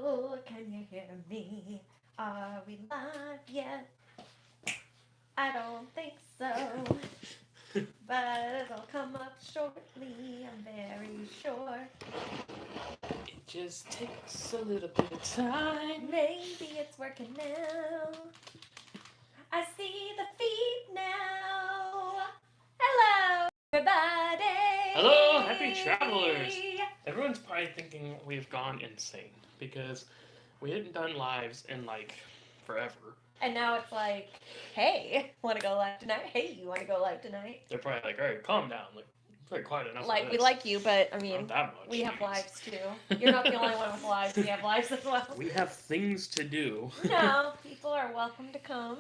Hello, can you hear me? Are we live yet? I don't think so, but it'll come up shortly, I'm very sure. It just takes a little bit of time. Maybe it's working now. I see the feed now. Hello, everybody. Hello, happy travelers. Everyone's probably thinking we've gone insane because we hadn't done lives in like forever. And now it's like, hey, want to go live tonight? Hey, you want to go live tonight? They're probably like, all right, calm down. Like, it's like quite enough. Like, of we this. like you, but I mean, Not that much. we have lives too. You're not the only one with lives. We have lives as well. We have things to do. No, people are welcome to come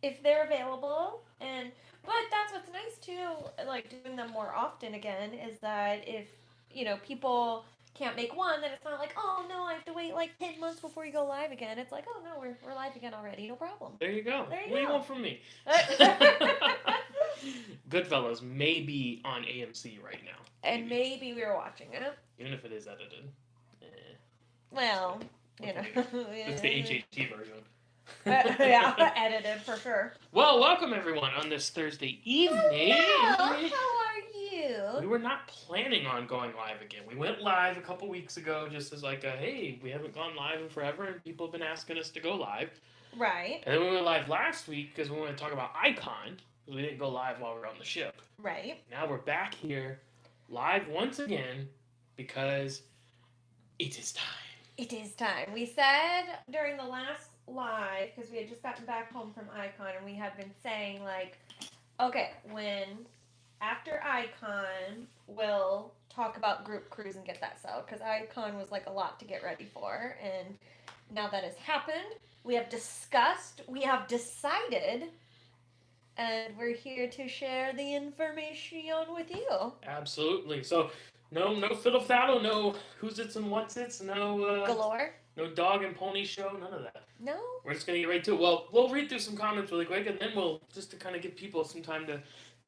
if they're available. But that's what's nice too, like doing them more often again, is that if, people can't make one, then it's not like, oh no, I have to wait like 10 months before you go live again. It's like, oh no, we're live again already, no problem. There you go. There you what do you go. want from me? Goodfellas may be on AMC right now. And maybe we were watching it. Even if it is edited. Well, you know. It's the HHT version. Yeah, edited for sure. Well, welcome everyone on this Thursday evening. Hello, how are you? We were not planning on going live again. We went live a couple weeks ago just as like a, hey, we haven't gone live in forever and people have been asking us to go live. Right. And then we went live last week because we wanted to talk about Icon because we didn't go live while we were on the ship. Right. Now we're back here live once again because it is time. It is time. We said during the last live, because we had just gotten back home from Icon, and we had been saying, like, okay, after Icon, we'll talk about group cruise and get that settled, because Icon was, like, a lot to get ready for, and now that has happened, we have discussed, we have decided, and we're here to share the information with you. Absolutely. So, no fiddle faddle, no who's its and what's its, no Galore? no dog and pony show, none of that. No? We're just gonna get right to it. Well, we'll read through some comments really quick, and then we'll just to kind of give people some time to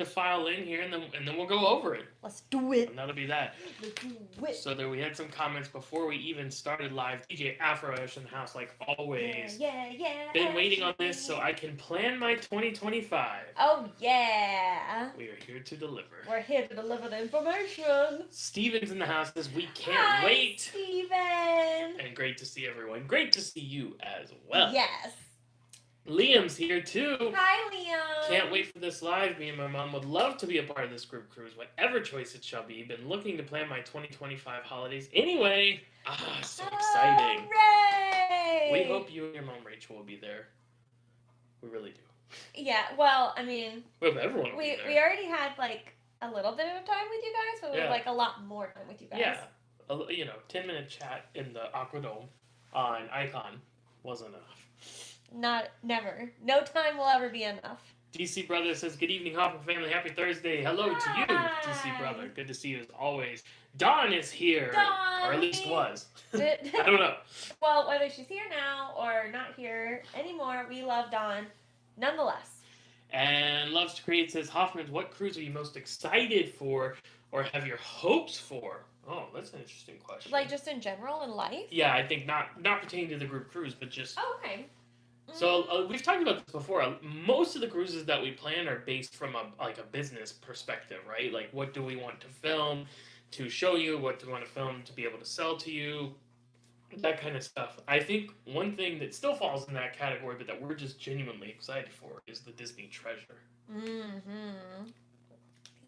file in here, and then we'll go over it. Let's do it. And that'll be that. Let's do it. So there we had some comments before we even started live. DJ Afro-ish in the house, like always. Yeah. Been waiting on this so I can plan my 2025. Oh, yeah. We are here to deliver. We're here to deliver the information. Steven's in the house says we can't Hi, wait. Steven. And great to see everyone. Great to see you as well. Yes. Liam's here too. Hi, Liam. Can't wait for this live. Me and my mom would love to be a part of this group cruise, whatever choice it shall be. Been looking to plan my 2025 holidays. Anyway, so exciting. Hooray! We hope you and your mom Rachel will be there. We really do. Yeah, well, I mean, We hope everyone will be there. we already had like a little bit of time with you guys, but we Yeah. would like a lot more time with you guys. Yeah, 10-minute chat in the Aquadome on Icon wasn't enough. Never. No time will ever be enough. DC Brother says, good evening, Hoffman family. Happy Thursday. Hello to you, DC Brother. Good to see you as always. Dawn is here. Dawn! Or at least was. I I don't know. Well, whether she's here now or not here anymore, we love Dawn nonetheless. And Loves to Create says, Hoffman's, what cruise are you most excited for or have your hopes for? Oh, that's an interesting question. Like just in general in life? Yeah, I think not pertaining to the group cruise, but just... Oh, okay. So we've talked about this before. Most of the cruises that we plan are based from a business perspective, right? Like, what do we want to film to show you? What do we want to film to be able to sell to you? That kind of stuff. I think one thing that still falls in that category, but that we're just genuinely excited for, is the Disney Treasure. Mm-hmm.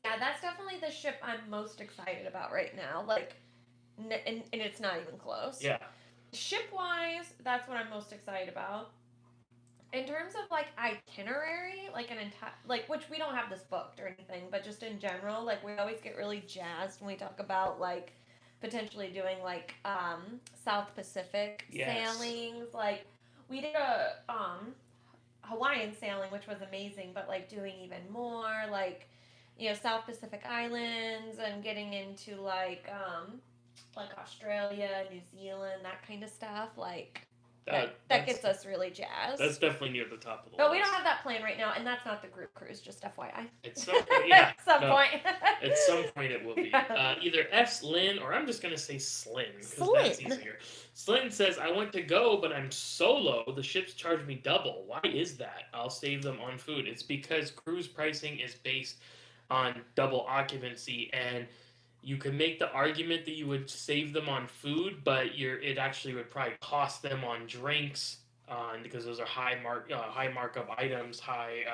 Yeah, that's definitely the ship I'm most excited about right now. Like, and it's not even close. Yeah. Ship-wise, that's what I'm most excited about. In terms of like itinerary, like which we don't have this booked or anything, but just in general, like we always get really jazzed when we talk about like potentially doing like South Pacific sailings. Like we did a Hawaiian sailing, which was amazing, but like doing even more like South Pacific Islands and getting into like Australia, New Zealand, that kind of stuff. Like That gets us really jazzed. That's definitely near the top of the list. But we don't have that plan right now, and that's not the group cruise, just FYI. At some point, yeah. At some point it will be. Yeah. Either F. Lynn or I'm just going to say Slyn, because that's Slyn. easier. Slyn says, I want to go, but I'm solo. The ships charge me double. Why is that? I'll save them on food. It's because cruise pricing is based on double occupancy, and you can make the argument that you would save them on food, but it actually would probably cost them on drinks, because those are high markup items, high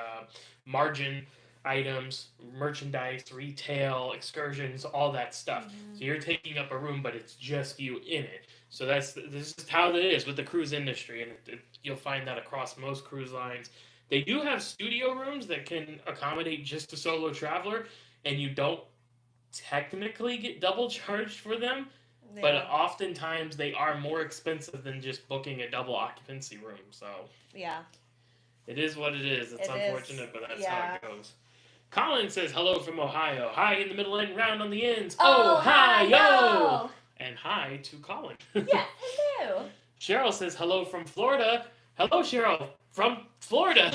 margin items, merchandise, retail, excursions, all that stuff. Mhm. So you're taking up a room, but it's just you in it. So this is how it is with the cruise industry, and you'll find that across most cruise lines. They do have studio rooms that can accommodate just a solo traveler, and you don't technically get double charged for them, but oftentimes they are more expensive than just booking a double occupancy room. So yeah, it is what it is. It's unfortunate, but that's how it goes. Colin says hello from Ohio. Hi in the middle and round on the ends. Ohio! And hi to Colin. Yeah, hello. Cheryl says hello from Florida. Hello, Cheryl. From Florida.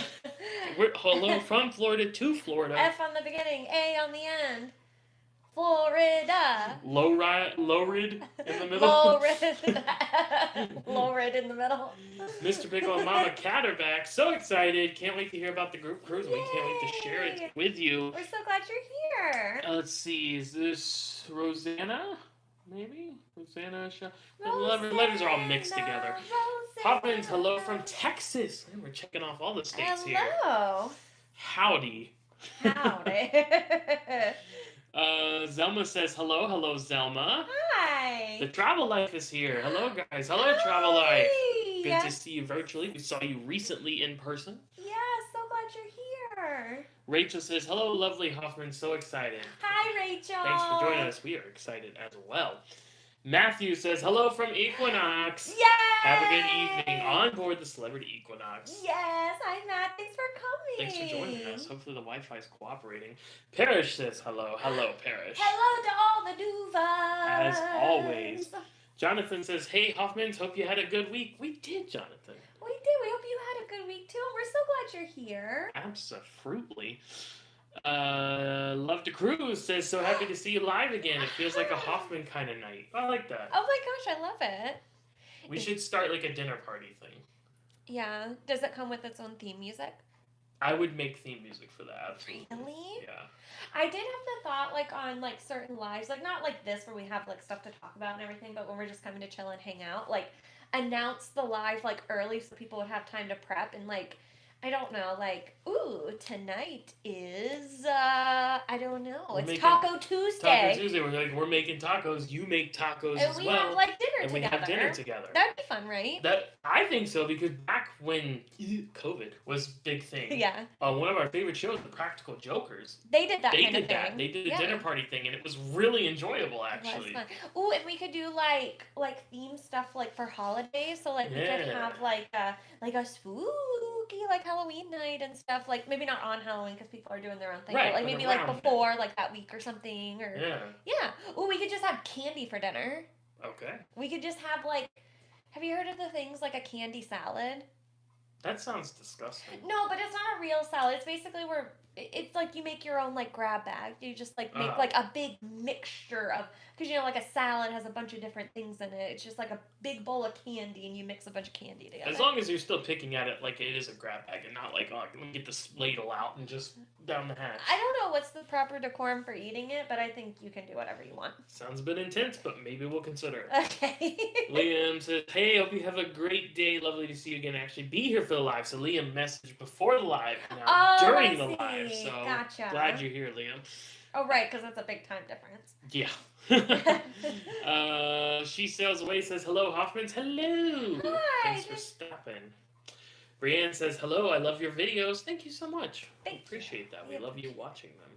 Hello from Florida to Florida. F on the beginning, A on the end. Florida. Low-rid in the middle. Low-rid in the middle. Mr. Pickle and Mama Cat are back. So excited. Can't wait to hear about the group cruise. We can't wait to share it with you. We're so glad you're here. Let's see. Is this Rosanna? Maybe? Rosanna? The letters are all mixed together. Hoffman's hello from Texas. And we're checking off all the states here. Hello. Howdy. Howdy. Zelma says hello. Hello, Zelma. Hi. The Travel Life is here. Hello, guys. Hello, Travel Life. Good to see you virtually. We saw you recently in person. Yeah, so glad you're here. Rachel says, hello, lovely Hoffman. So excited. Hi, Rachel. Thanks for joining us. We are excited as well. Matthew says, hello from Equinox. Yay! Have a good evening on board the Celebrity Equinox. Yes. Hi, Matt. Thanks for coming. Thanks for joining us. Hopefully the Wi-Fi is cooperating. Parrish says hello. Hello, Parrish. Hello to all the Duvas. As always. Jonathan says, hey, Hoffmans, hope you had a good week. We did, Jonathan. We did. We hope you had a good week, too. And we're so glad you're here. Absolutely. Love to Cruise says, so happy to see you live again. It feels like a Hoffman kind of night. I like that. Oh my gosh, I love it. We should start like a dinner party thing. Yeah. Does it come with its own theme music? I would make theme music for that. Absolutely. Really? Yeah. I did have the thought, like, on, like, certain lives, like, not like this where we have, like, stuff to talk about and everything, but when we're just coming to chill and hang out, like, announce the live, like, early so people would have time to prep and, like, I don't know, like, ooh, tonight is, I don't know, it's Taco Tuesday. Taco Tuesday, we're making tacos, you make tacos as well. And we have, like, dinner together. And we have dinner together. That'd be fun, right? I think so, because back when COVID was a big thing. Yeah. One of our favorite shows, The Practical Jokers. They did that kind of thing. They did a dinner party thing, and it was really enjoyable, actually. It was fun. Ooh, and we could do, like theme stuff, like, for holidays, so, like, we could have, like a spooky, like, Halloween night and stuff, like maybe not on Halloween because people are doing their own thing, right, but like maybe like before, like that week or something, or yeah. Oh, we could just have candy for dinner. Okay. We could just have like, have you heard of the things like a candy salad? That sounds disgusting. No, but it's not a real salad. It's basically where it's like you make your own like grab bag. You just like make like a big mixture of, because you know like a salad has a bunch of different things in it. It's just like a big bowl of candy and you mix a bunch of candy together. As long as you're still picking at it like it is a grab bag and not like, oh, let me get this ladle out and just down the hatch. I don't know what's the proper decorum for eating it, but I think you can do whatever you want. Sounds a bit intense, but maybe we'll consider it. Okay. Liam says, hey, hope you have a great day. Lovely to see you again. Actually be here for the live. So Liam messaged before the live, now during the live. So gotcha. Glad you're here, Liam. Oh, right, because that's a big time difference. Yeah. She Sails Away says, hello, Hoffmans. Hello. Hi. Thanks for stopping. Brienne says, hello, I love your videos. Thank you so much. Appreciate that. We love you watching them.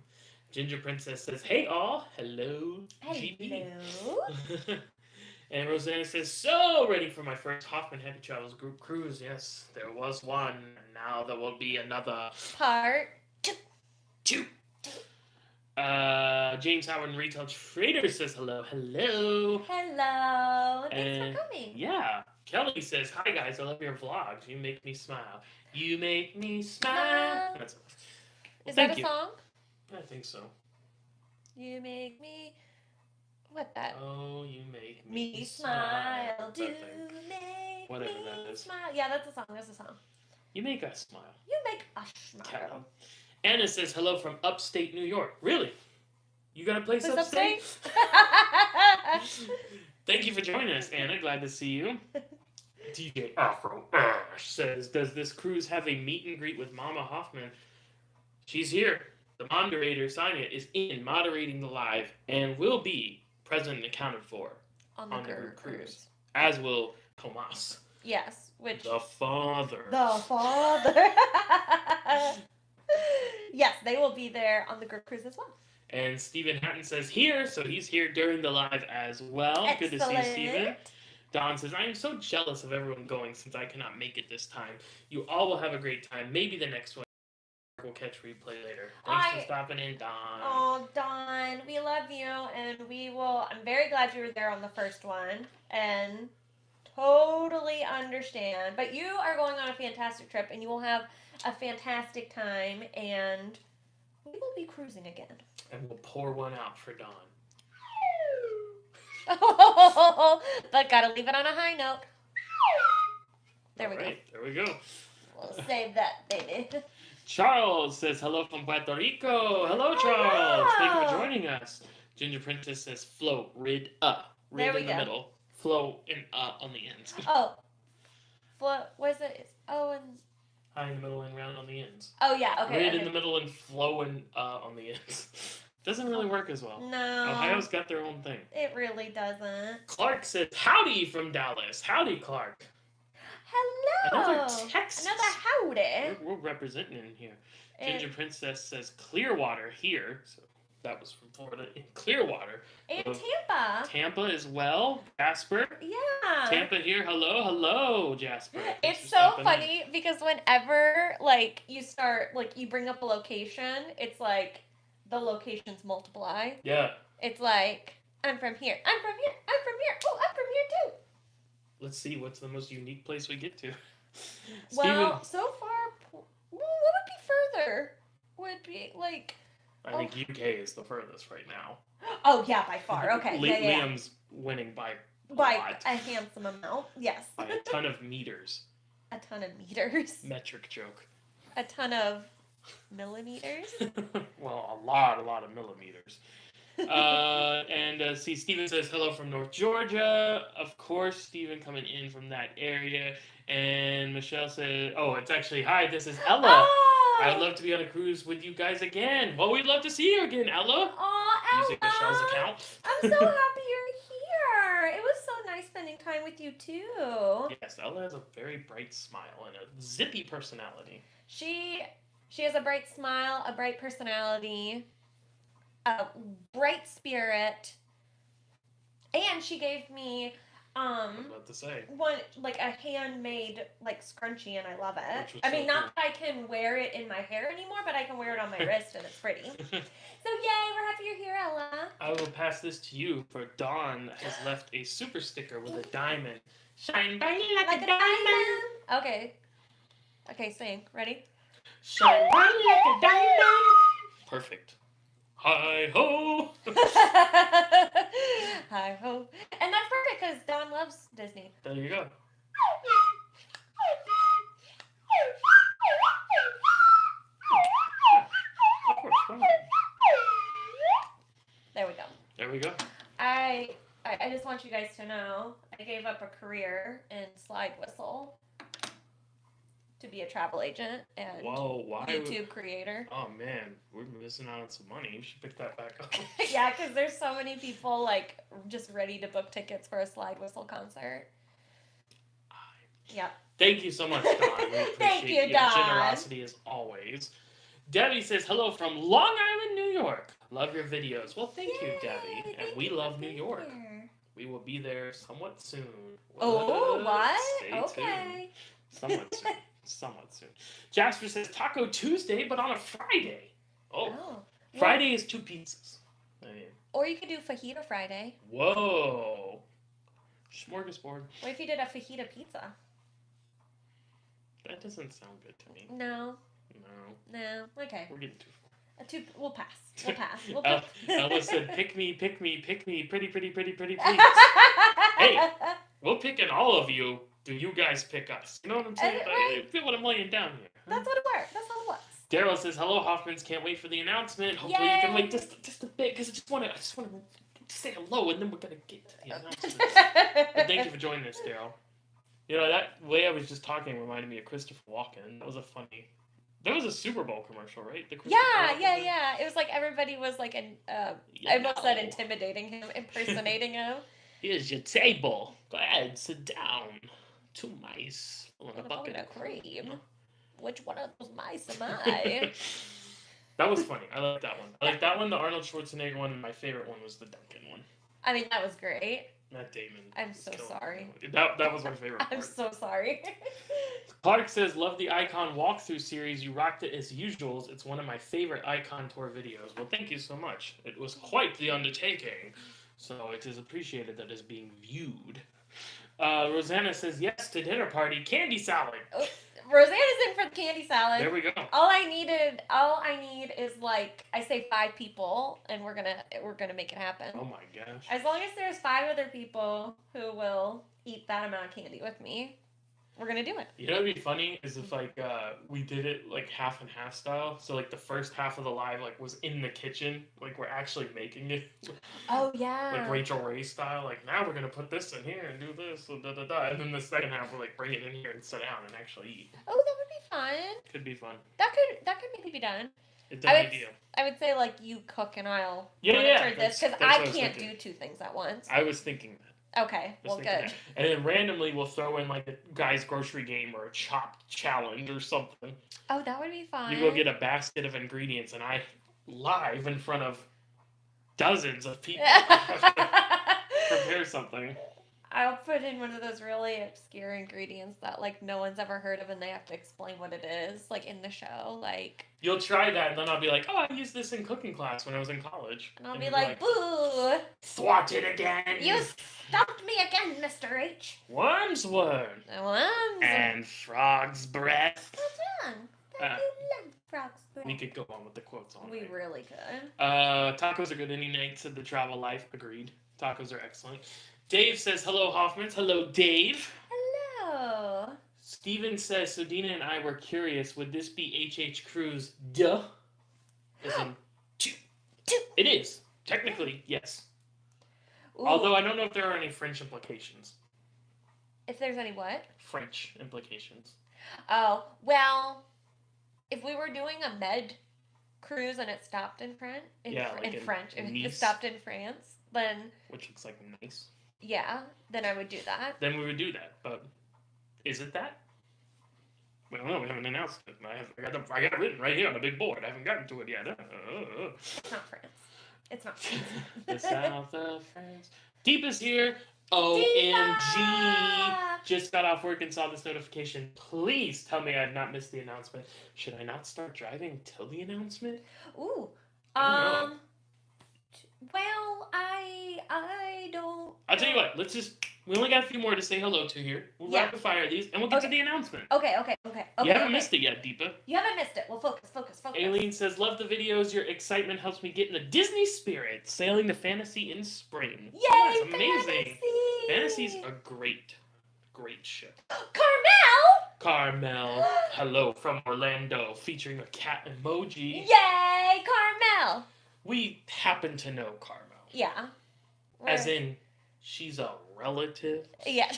Ginger Princess says, hey, all. Hello, GB. Hello. And Rosanna says, so ready for my first Hoffman.Happy.Travels group cruise. Yes, there was one, and now there will be another. Part two. James Howard and Retail Trader says hello. Hello. Hello. Thanks for coming. Yeah. Kelly says, "Hi guys, I love your vlogs. You make me smile. You make me smile." That's well, Is thank that a you. song? I think so. You make me. What that? Oh, you make Me smile. Do That thing. make Whatever me that is. smile. Yeah, that's a song. That's a song. You make us smile. You make us Kelly. smile. Anna says, "Hello from upstate New York." Really? You got a place Please upstate? Thank you for joining us, Anna. Glad to see you. DJ Afro Ash says, "Does this cruise have a meet and greet with Mama Hoffman?" She's here. The moderator, Sonia, is in moderating the live and will be present and accounted for on the group cruise. As will Tomas. Yes, which... The father. The father. Yes, they will be there on the group cruise as well. And Stephen Hatton says here, so he's here during the live as well. Excellent. Good to see you, Stephen. Don says, "I am so jealous of everyone going since I cannot make it this time. You all will have a great time. Maybe the next one will catch replay later." Thanks for stopping in, Don. Oh, Don, we love you, and we will. I'm very glad you were there on the first one, and totally understand. But you are going on a fantastic trip, and you will have a fantastic time, and we will be cruising again. And we'll pour one out for Don. But gotta leave it on a high note. There we go. There we go. We'll save that, baby. Charles says, "Hello from Puerto Rico." Hello, Charles. Thank you for joining us. Ginger Princess says, "Float, rid, rid in the middle. Flow and on the ends." Oh. Float, what is it? It's O and... High in the middle and round on the ends. Oh, yeah, okay. Rid in the middle and flow and on the ends. Doesn't really work as well. No. Ohio's got their own thing. It really doesn't. Clark says, "Howdy from Dallas." Howdy, Clark. Hello. Another Texas. Another howdy. We're representing in here. Ginger Princess says, "Clearwater here." So that was from Florida. In Clearwater. And Tampa. Tampa as well. Jasper. Yeah. Tampa here. Hello, hello, Jasper. It's so funny because whenever, like, you start, like, you bring up a location, it's like the locations multiply. Yeah. It's like, I'm from here. I'm from here. I'm from here. Oh, I'm from here too. Let's see, what's the most unique place we get to? Well, so far, what would be further? Would be, like... I think UK is the furthest right now. Oh, yeah, by far. Okay. Liam's winning by a handsome amount. Yes. By a ton of meters. A ton of meters. Metric joke. A ton of millimeters. Well, a lot of millimeters. See, Steven says, "Hello from North Georgia." Of course, Steven coming in from that area. And Michelle says, "Oh, it's actually, hi, this is Ella. Oh! I would love to be on a cruise with you guys again." Well, we'd love to see you again, Ella. Oh, Ella. Using Michelle's account. I'm so happy you're here. It was so nice spending time with you, too. Yes, Ella has a very bright smile and a zippy personality. She has a bright smile, a bright personality, a bright spirit, and she gave me I was about to say. one, like, a handmade, like, scrunchie, and I love it. I mean, so not that I can wear it in my hair anymore, but I can wear it on my wrist, and it's pretty. So, yay, we're happy you're here, Ella. I will pass this to you, for Dawn has left a super sticker with a diamond. Shine bright like a diamond. Okay, sing. Ready? Shine bright like a diamond. Perfect. Hi-ho! Hi-ho. And that's perfect because Dawn loves Disney. There you go. There we go. There we go. I just want you guys to know I gave up a career in slide whistle to be a travel agent and YouTube creator. Oh man, we're missing out on some money. You should pick that back up. Yeah, because there's so many people like just ready to book tickets for a slide whistle concert. Yep. Thank you so much, Dawn. We appreciate Thank you, your Dawn. generosity as always. Debbie says, "Hello from Long Island, New York. Love your videos." Well, thank you, Debbie. And we love New York. We will be there somewhat soon. Oh, what? Stay Okay. Tuned. Somewhat soon. Jasper says, "Taco Tuesday, but on a Friday." Oh. Friday is 2 pizzas. Or you could do Fajita Friday. Whoa. Smorgasbord. What if you did a fajita pizza? That doesn't sound good to me. No. No. No. Okay. We're getting too far. We'll pass. We'll pass. Ella said, pick me, pretty, please. Hey, we're picking all of you. Do you guys pick us? You know what I'm saying? Right. I feel what I'm laying down here. That's what it works. That's how it works. Daryl says, hello, Hoffmans. Can't wait for the announcement. Hopefully you can wait just a bit, because I just want to say hello, and then we're going to get to the announcement. But thank you for joining us, Daryl. You know, that way I was just talking reminded me of Christopher Walken. That was a funny... That was a Super Bowl commercial, right? Yeah. It was like everybody was like, I almost said intimidating him, impersonating him. Here's your table. Go ahead, sit down. 2 mice filling a bucket of cream. Which one of those mice am I? That was funny. I like that one. I like that one, the Arnold Schwarzenegger one, and my favorite one was the Duncan one. I mean, that was great. Matt Damon. I'm so sorry. That was my favorite part. I'm so sorry. Clark says, love the Icon walkthrough series. You rocked it as usual. It's one of my favorite Icon tour videos. Well, thank you so much. It was quite the undertaking. So it is appreciated that it's being viewed. Rosanna says, yes to dinner party. Candy salad. Oh, Rosanna's in for the candy salad. There we go. All I need is like, I say 5 people, and we're gonna make it happen. Oh my gosh. As long as there's 5 other people who will eat that amount of candy with me, we're gonna do it. You know what'd be funny is if like we did it like half and half style. So like the first half of the live like was in the kitchen, like we're actually making it. Oh yeah. Like Rachel Ray style. Like now we're gonna put this in here and do this, and and then the second half we're like bring it in here and sit down and actually eat. Oh, that would be fun. Could be fun. That could maybe be done. It's an idea. I would say like you cook and I'll monitor this because I can't do 2 things at once. I was thinking that. Okay, well, good. That. And then randomly we'll throw in like a guy's grocery game or a chopped challenge or something. Oh, that would be fun. You go get a basket of ingredients and I live in front of dozens of people prepare something. I'll put in one of those really obscure ingredients that like no one's ever heard of and they have to explain what it is, like in the show. Like you'll try that and then I'll be like, oh, I used this in cooking class when I was in college. And I'll be like, boo! Thwarted again! You stumped me again, Mr. H. Worm's worm. And frog's breath. What's wrong? Don't you love frog's breath? We could go on with the quotes all night. We really could. Tacos are good any night, said the Travel Life. Agreed. Tacos are excellent. Dave says, hello, Hoffmans. Hello, Dave. Hello. Steven says, so Dina and I were curious, would this be H.H. Cruz? Duh. As in, it is. Technically, yes. Ooh. Although I don't know if there are any French implications. If there's any what? French implications. Oh, well, if we were doing a med cruise and it stopped in French, it stopped in France, then... Which looks like nice. Yeah, then I would do that. Then we would do that, but is it that? We don't know. We haven't announced it. I got it written right here on the big board. I haven't gotten to it yet. It's not France. It's not France. The south of France. Deep is here. OMG. Just got off work and saw this notification. Please tell me I've not missed the announcement. Should I not start driving till the announcement? Ooh. Well, I don't... I'll tell you what, we only got a few more to say hello to here. We'll rapid fire these, and we'll get to the announcement. Okay. You haven't missed it yet, Deepa. You haven't missed it. Well, focus. Aileen says, love the videos. Your excitement helps me get in the Disney spirit. Sailing to fantasy in spring. Yay, that's amazing. Fantasy's a great ship. Carmel. Hello from Orlando, featuring a cat emoji. Yay, Carmel. We happen to know Carmel. Yeah. As in, she's a relative. Yeah.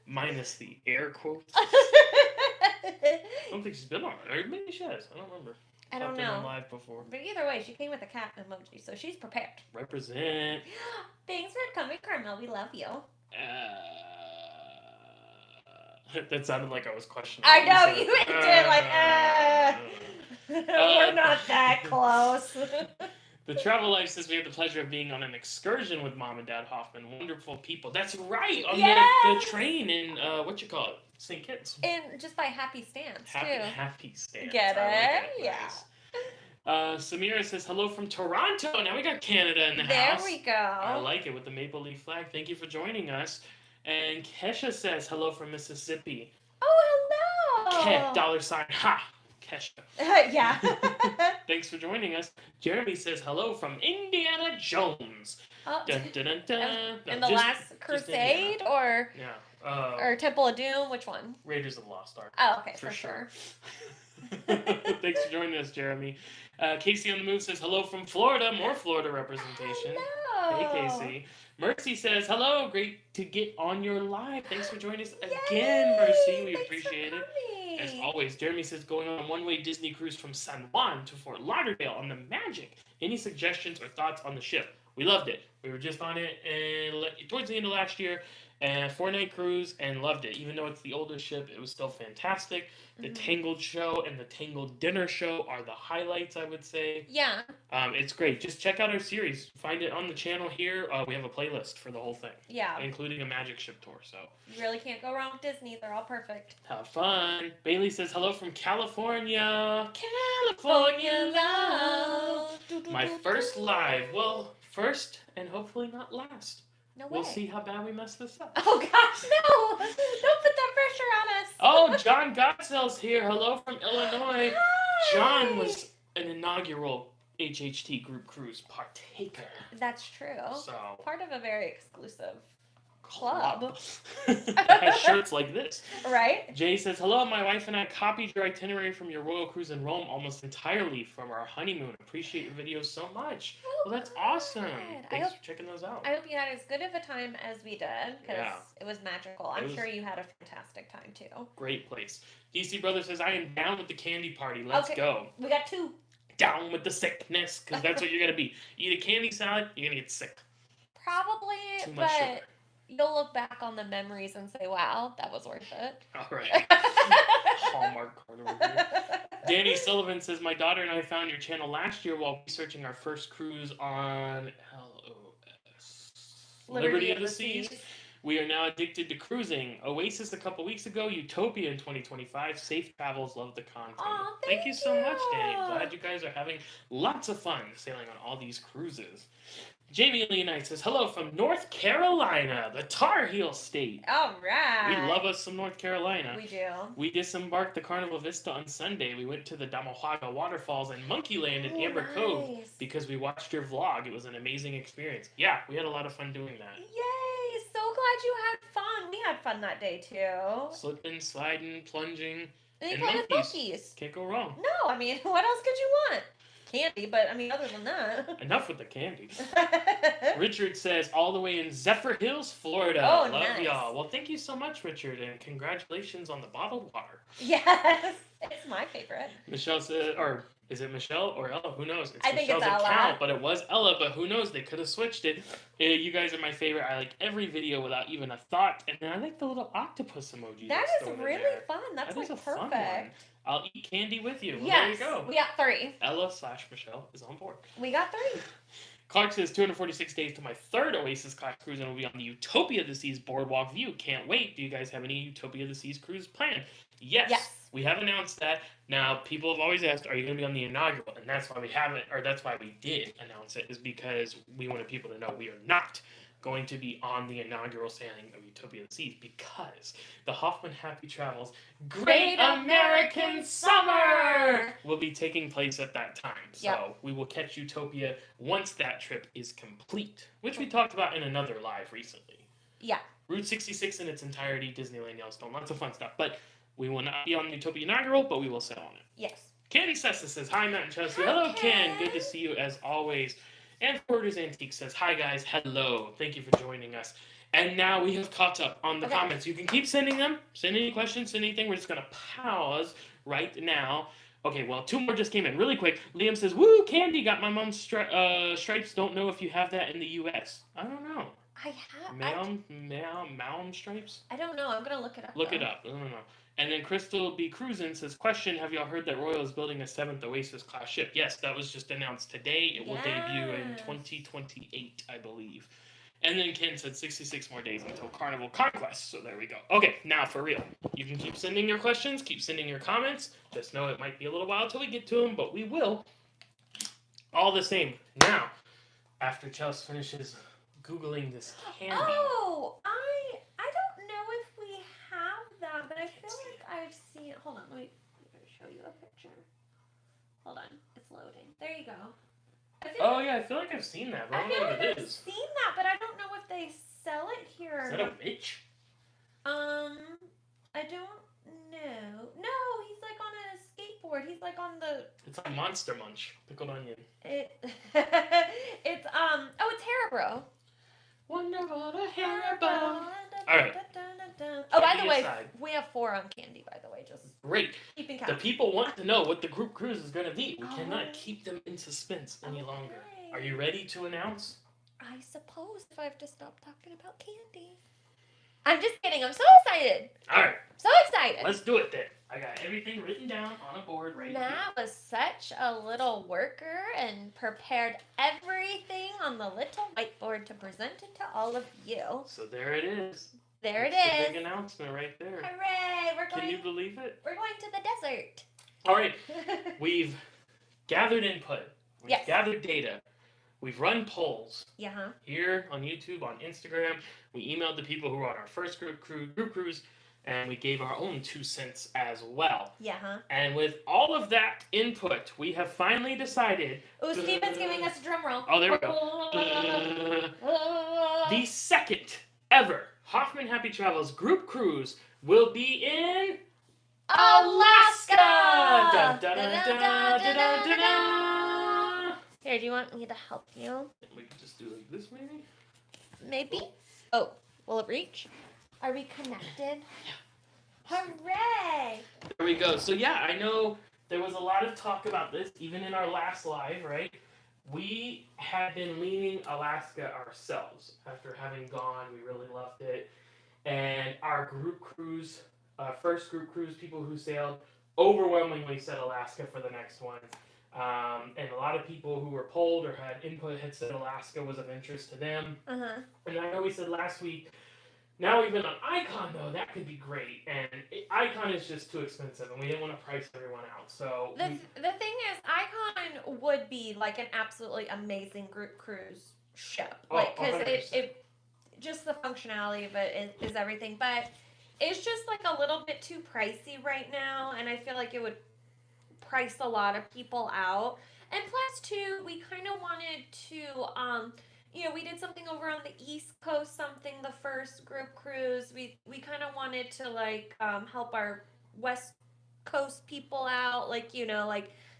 Minus the air quotes. I don't think she's been on it. Or maybe she has. I don't remember. I don't know. Been live before. But either way, she came with a cat emoji, so she's prepared. Represent. Thanks for coming, Carmel. We love you. That sounded like I was questioning. I know, you did, we're not that close. The Travel Life says we had the pleasure of being on an excursion with Mom and Dad Hoffman. Wonderful people. That's right, on the train in, St. Kitts. And just by Happy Stands, too. Happy Stands. Get it? Like Samira says hello from Toronto. Now we got Canada in the There house. we go. I like it with the maple leaf flag. Thank you for joining us. And Kesha says hello from Mississippi. Oh, hello. $, ha. Kesha. Yeah. Thanks for joining us. Jeremy says hello from Indiana Jones. Oh, Dun, dun, dun, dun. No, in the Last Crusade or Temple of Doom? Which one? Raiders of the Lost Ark. Oh, okay, for sure. Thanks for joining us, Jeremy. Casey on the Move says hello from Florida. More Florida representation. Hello. Hey, Casey. Mercy says hello. Great to get on your live. Thanks for joining us again, Mercy. We appreciate it. As always, Jeremy says going on a one-way Disney cruise from San Juan to Fort Lauderdale on the Magic. Any suggestions or thoughts on the ship? We loved it. We were just on it towards the end of last year, and 4-night cruise, and loved it. Even though it's the oldest ship, it was still fantastic. The Tangled show and the Tangled dinner show are the highlights, I would say. Yeah. It's great. Just check out our series. Find it on the channel here. We have a playlist for the whole thing. Yeah. Including a magic ship tour. So you really can't go wrong with Disney. They're all perfect. Have fun. Bailey says hello from California. California love. My first live. Well, first and hopefully not last. No way. We'll see how bad we mess this up. Oh, gosh, no. Don't put that pressure on us. Oh, John Gotzell's here. Hello from Illinois. Hi. John was an inaugural HHT group cruise partaker. That's true. So part of a very exclusive club. That has shirts like this. Right? Jay says, hello, my wife and I copied your itinerary from your royal cruise in Rome almost entirely from our honeymoon. Appreciate your videos so much. Oh, well, that's awesome. Thanks for checking those out. I hope you had as good of a time as we did, because it was magical. I'm sure you had a fantastic time, too. Great place. DC Brother says, I am down with the candy party. Let's go. We got 2. Down with the sickness, because that's what you're going to be. Eat a candy salad, you're going to get sick. Probably, Too much sugar. You'll look back on the memories and say, wow, that was worth it. All right. Hallmark card over here. Danny Sullivan says, my daughter and I found your channel last year while researching our first cruise on Liberty of the Seas. We are now addicted to cruising. Oasis a couple weeks ago, Utopia in 2025. Safe travels, love the content. Oh, thank you so much, Danny. Glad you guys are having lots of fun sailing on all these cruises. Jamie Leonite says, hello from North Carolina, the Tar Heel state. All right. We love us some North Carolina. We do. We disembarked the Carnival Vista on Sunday. We went to the Damahaga Waterfalls and Monkey Land in Amber Cove because we watched your vlog. It was an amazing experience. Yeah, we had a lot of fun doing that. Yay! So glad you had fun. We had fun that day, too. Slipping, sliding, plunging, and you played with monkeys. Can't go wrong. No, I mean, what else could you want? Candy, but I mean, other than that. Enough with the candy. Richard says, all the way in Zephyr Hills, Florida. Oh, love nice. y'all. Well, thank you so much, Richard, and congratulations on the bottled water. Yes, it's my favorite. Michelle said, or is it Michelle or Ella? Who knows? I think Michelle's it's Ella. account, but it was Ella, but who knows? They could have switched it. You guys are my favorite. I like every video without even a thought. And then I like the little octopus emoji. That is really fun. That's like perfect. I'll eat candy with you. Well, yes, there you go. We got 3. Ella/Michelle is on board. We got 3. Clark says 246 days to my 3rd Oasis class cruise, and we'll be on the Utopia of the Seas Boardwalk View. Can't wait. Do you guys have any Utopia of the Seas cruise planned? Yes. We have announced that. Now, people have always asked, are you going to be on the inaugural? And that's why we haven't, or that's why we did announce it, is because we wanted people to know we are not going to be on the inaugural sailing of Utopia of the Seas, because the Hoffman.Happy.Travels Great American Summer will be taking place at that time. So we will catch Utopia once that trip is complete, which we talked about in another live recently. Yeah. Route 66 in its entirety, Disneyland Yellowstone, lots of fun stuff. But we will not be on the Utopia inaugural, but we will sail on it. Yes. Candy Sessa says, hi, Matt and Chelsy. Hello, Ken. Good to see you as always. And Forwarders Antique says, hi, guys. Hello. Thank you for joining us. And now we have caught up on the comments. You can keep sending them. Send any questions, send anything. We're just going to pause right now. Okay, well, 2 more just came in really quick. Liam says, woo, Candy got my mom's stripes. Don't know if you have that in the U.S. I don't know. I have. Malm stripes? I don't know. I'm going to look it up. Look it up. I don't know. And then Crystal B. Cruisin' says, question, have y'all heard that Royal is building a 7th Oasis class ship? Yes, that was just announced today. It will debut in 2028, I believe. And then Ken said 66 more days until Carnival Conquest. So there we go. Okay, now for real. You can keep sending your questions, keep sending your comments. Just know it might be a little while till we get to them, but we will. all the same. Now, after Chelsy finishes Googling this candy. Oh, I don't know if we have that, but I feel like I've seen. Hold on, let me show you a picture. Hold on, it's loading. There you go. I feel like I've seen that. But I don't feel know like what it I've is. seen that, but I don't know if they sell it here. Is that a witch? I don't know. No, he's like on a skateboard. He's like on the. It's a Monster Munch pickled onion. It's it's Haribo. Wonderful to Haribo. All right. Oh, by the way, aside. we have 4 on candy. By the way, just great. keeping The count. people want to know what the group cruise is going to be. We cannot keep them in suspense any longer. Are you ready to announce? I suppose if I have to stop talking about candy. I'm just kidding. I'm so excited. All right. So excited. Let's do it then. I got everything written down on a board right here. Matt was such a little worker and prepared everything on the little whiteboard to present it to all of you. So there it is. There it That's is. the big announcement right there. Hooray! Can you believe it? We're going to the desert. All right. We've gathered input. We've gathered data. We've run polls. Yeah. Here on YouTube, on Instagram. We emailed the people who were on our first group cruise, and we gave our own 2 cents as well. Yeah. And with all of that input, we have finally decided. Oh, Steven's giving us a drum roll. Oh, there we go. The second ever Hoffman.Happy.Travels group cruise will be in Alaska. Here, do you want me to help you? We can just do like this, maybe. Maybe. Oh, will it reach? Are we connected? Hooray! There we go. So yeah, I know there was a lot of talk about this, even in our last live, right? We had been leaving Alaska ourselves. After having gone, we really loved it. And our group cruise, first group cruise, people who sailed, overwhelmingly said Alaska for the next one. And a lot of people who were polled or had input had said Alaska was of interest to them. Uh-huh. And I know we said last week, now even on Icon, though, that could be great. And Icon is just too expensive, and we didn't want to price everyone out. So the thing is, Icon would be like an absolutely amazing group cruise ship. Like, because it just the functionality of it is everything. But it's just like a little bit too pricey right now, and I feel like it would price a lot of people out. And plus, too, we kind of wanted to, we did something over on the East Coast, the first group cruise. We kind of wanted to, like, help our West Coast people out, like,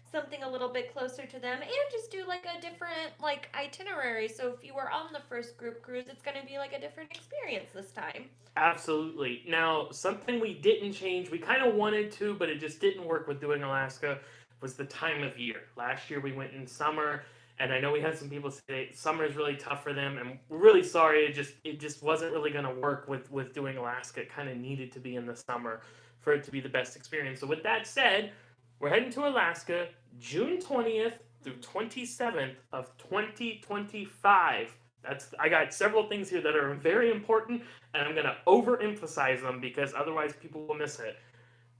something a little bit closer to them, and just do, like, a different, like, itinerary. So if you were on the first group cruise, it's going to be, like, a different experience this time. Absolutely. Now, something we didn't change, we kind of wanted to, but it just didn't work with doing Alaska, was the time of year. Last year we went in summer, and I know we had some people say summer is really tough for them, and we're really sorry. It just wasn't really going to work with doing Alaska. It kind of needed to be in the summer for it to be the best experience. So with that said, we're heading to Alaska June 20th through 27th of 2025. I got several things here that are very important, and I'm going to overemphasize them because otherwise people will miss it.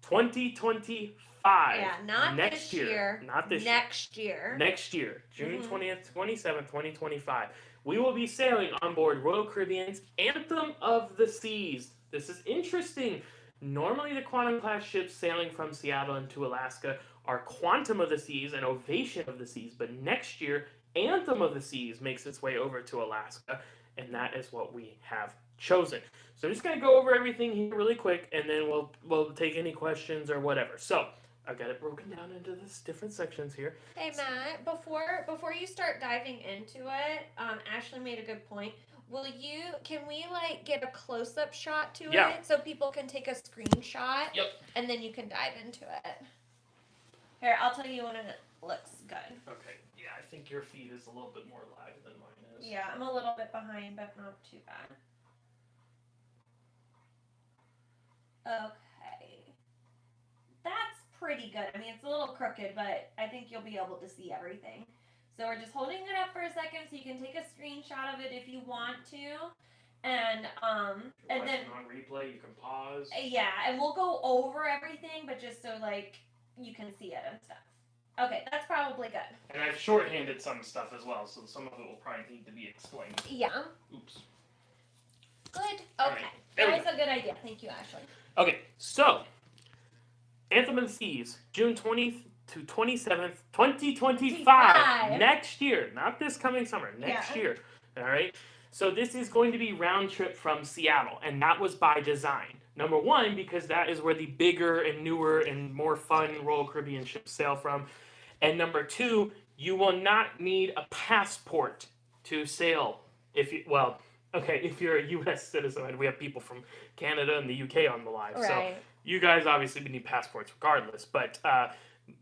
2025. Yeah, not next this year. Not this next year. Next year. June 20th, 27th, 2025. We will be sailing on board Royal Caribbean's Anthem of the Seas. This is interesting. Normally the Quantum class ships sailing from Seattle into Alaska are Quantum of the Seas and Ovation of the Seas, but next year Anthem of the Seas makes its way over to Alaska, and that is what we have chosen. So I'm just going to go over everything here really quick, and then we'll take any questions or whatever. So I've got it broken down into these different sections here. Hey Matt, before you start diving into it, Ashley made a good point. Can we like get a close-up shot to it so people can take a screenshot? Yep. And then you can dive into it. Here, I'll tell you when it looks good. Okay. Yeah, I think your feed is a little bit more live than mine is. Yeah, I'm a little bit behind, but not too bad. Okay. That's pretty good. I mean, it's a little crooked, but I think you'll be able to see everything. So we're just holding it up for a second so you can take a screenshot of it if you want to. And then on replay, you can pause. Yeah, and we'll go over everything, but just so like you can see it and stuff. Okay, that's probably good. And I've shorthanded some stuff as well, so some of it will probably need to be explained. Yeah. Oops. Good. Okay. Right, that was a good idea. Thank you, Ashley. Okay, so Anthem of the Seas, June 20th to 27th, 2025. Next year. Not this coming summer. Next year. All right? So this is going to be round trip from Seattle, and that was by design. Number one, because that is where the bigger and newer and more fun Royal Caribbean ships sail from. And number two, you will not need a passport to sail. If you're a U.S. citizen, and we have people from Canada and the U.K. on the live, Right. so you guys obviously need passports regardless. But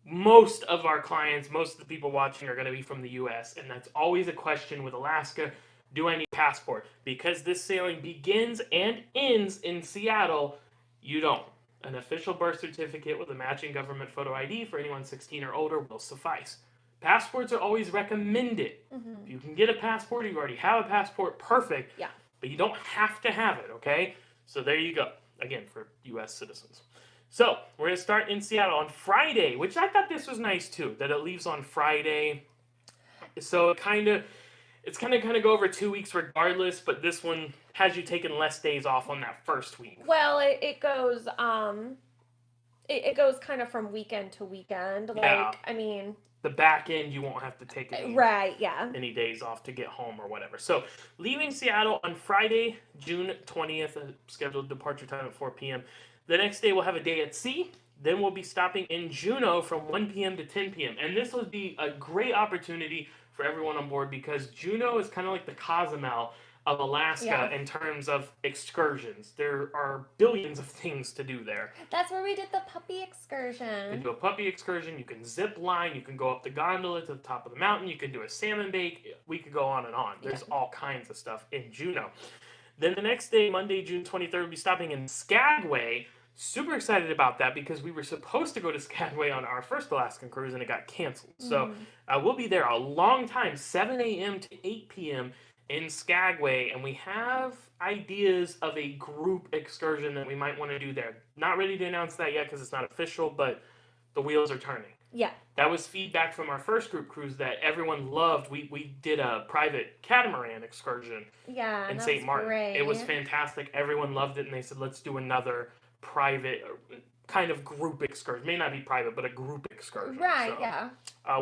most of our clients, most of the people watching are going to be from the U.S., and that's always a question with Alaska. Do I need a passport? Because this sailing begins and ends in Seattle, you don't. An official birth certificate with a matching government photo ID for anyone 16 or older will suffice. Passports are always recommended. Mm-hmm. If you can get a passport, you already have a passport, perfect. Yeah. But you don't have to have it, okay? So there you go. Again, for U.S. citizens. So we're going to start in Seattle on Friday, which I thought this was nice too, that it leaves on Friday. So it's kind of go over 2 weeks regardless, but this one has you taking less days off on that first week. Well, it goes it goes kind of from weekend to weekend. Yeah. I mean, the back end you won't have to take any days off to get home or whatever. So leaving Seattle on Friday, June 20th, scheduled departure time at 4 p.m. The next day we'll have a day at sea. Then we'll be stopping in Juneau from 1 p.m. to 10 p.m. And this will be a great opportunity for everyone on board because Juneau is kind of like the Cozumel of Alaska in terms of excursions. There are billions of things to do there. That's where we did the puppy excursion. You can do a puppy excursion. You can zip line. You can go up the gondola to the top of the mountain. You can do a salmon bake. We could go on and on. There's all kinds of stuff in Juneau. Then the next day, Monday, June 23rd, we'll be stopping in Skagway. Super excited about that because we were supposed to go to Skagway on our first Alaskan cruise and it got canceled. So we'll be there a long time, 7 a.m. to 8 p.m. in Skagway, and we have ideas of a group excursion that we might want to do there. Not ready to announce that yet because it's not official, but the wheels are turning. Yeah. That was feedback from our first group cruise that everyone loved. We did a private catamaran excursion in St. Martin. Great. It was fantastic. Everyone loved it, and they said, let's do another private kind of group excursion. May not be private, but a group excursion. Right, so, yeah.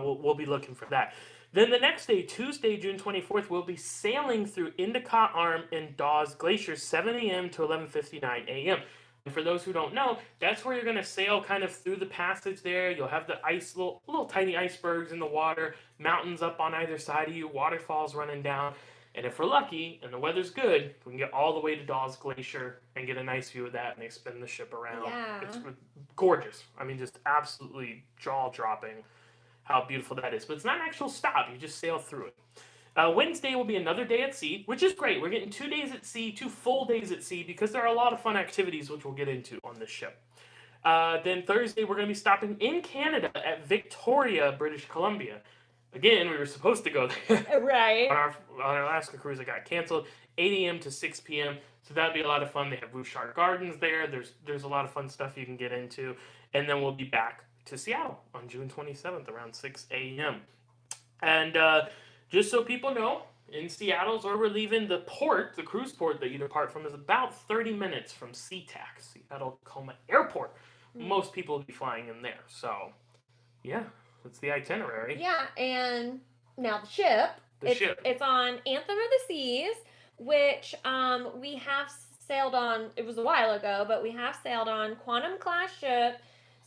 We'll be looking for that. Then the next day, Tuesday, June 24th, we'll be sailing through Endicott Arm and Dawes Glacier, 7 a.m. to 11:59 a.m. And for those who don't know, that's where you're going to sail kind of through the passage there. You'll have the little tiny icebergs in the water, mountains up on either side of you, waterfalls running down. And if we're lucky and the weather's good, we can get all the way to Dawes Glacier and get a nice view of that, and they spin the ship around. Yeah. It's gorgeous. I mean, just absolutely jaw-dropping how beautiful that is. But it's not an actual stop. You just sail through it. Wednesday will be another day at sea, which is great. We're getting 2 days at sea, 2 full days at sea, because there are a lot of fun activities, which we'll get into on this ship. Then Thursday, we're going to be stopping in Canada at Victoria, British Columbia. Again, we were supposed to go there. Right. on our Alaska cruise, it got canceled. 8 a.m. to 6 p.m. So that'd be a lot of fun. They have Bouchard Gardens there. There's a lot of fun stuff you can get into. And then we'll be back to Seattle on June 27th around 6 a.m. And just so people know, in Seattle is where we're leaving. The cruise port that you depart from is about 30 minutes from SeaTac, Seattle-Tacoma Airport. Most people will be flying in there. So, yeah, that's the itinerary. Yeah, and now the ship. It's on Anthem of the Seas, which we have sailed on. It was a while ago, but we have sailed on Quantum class ship.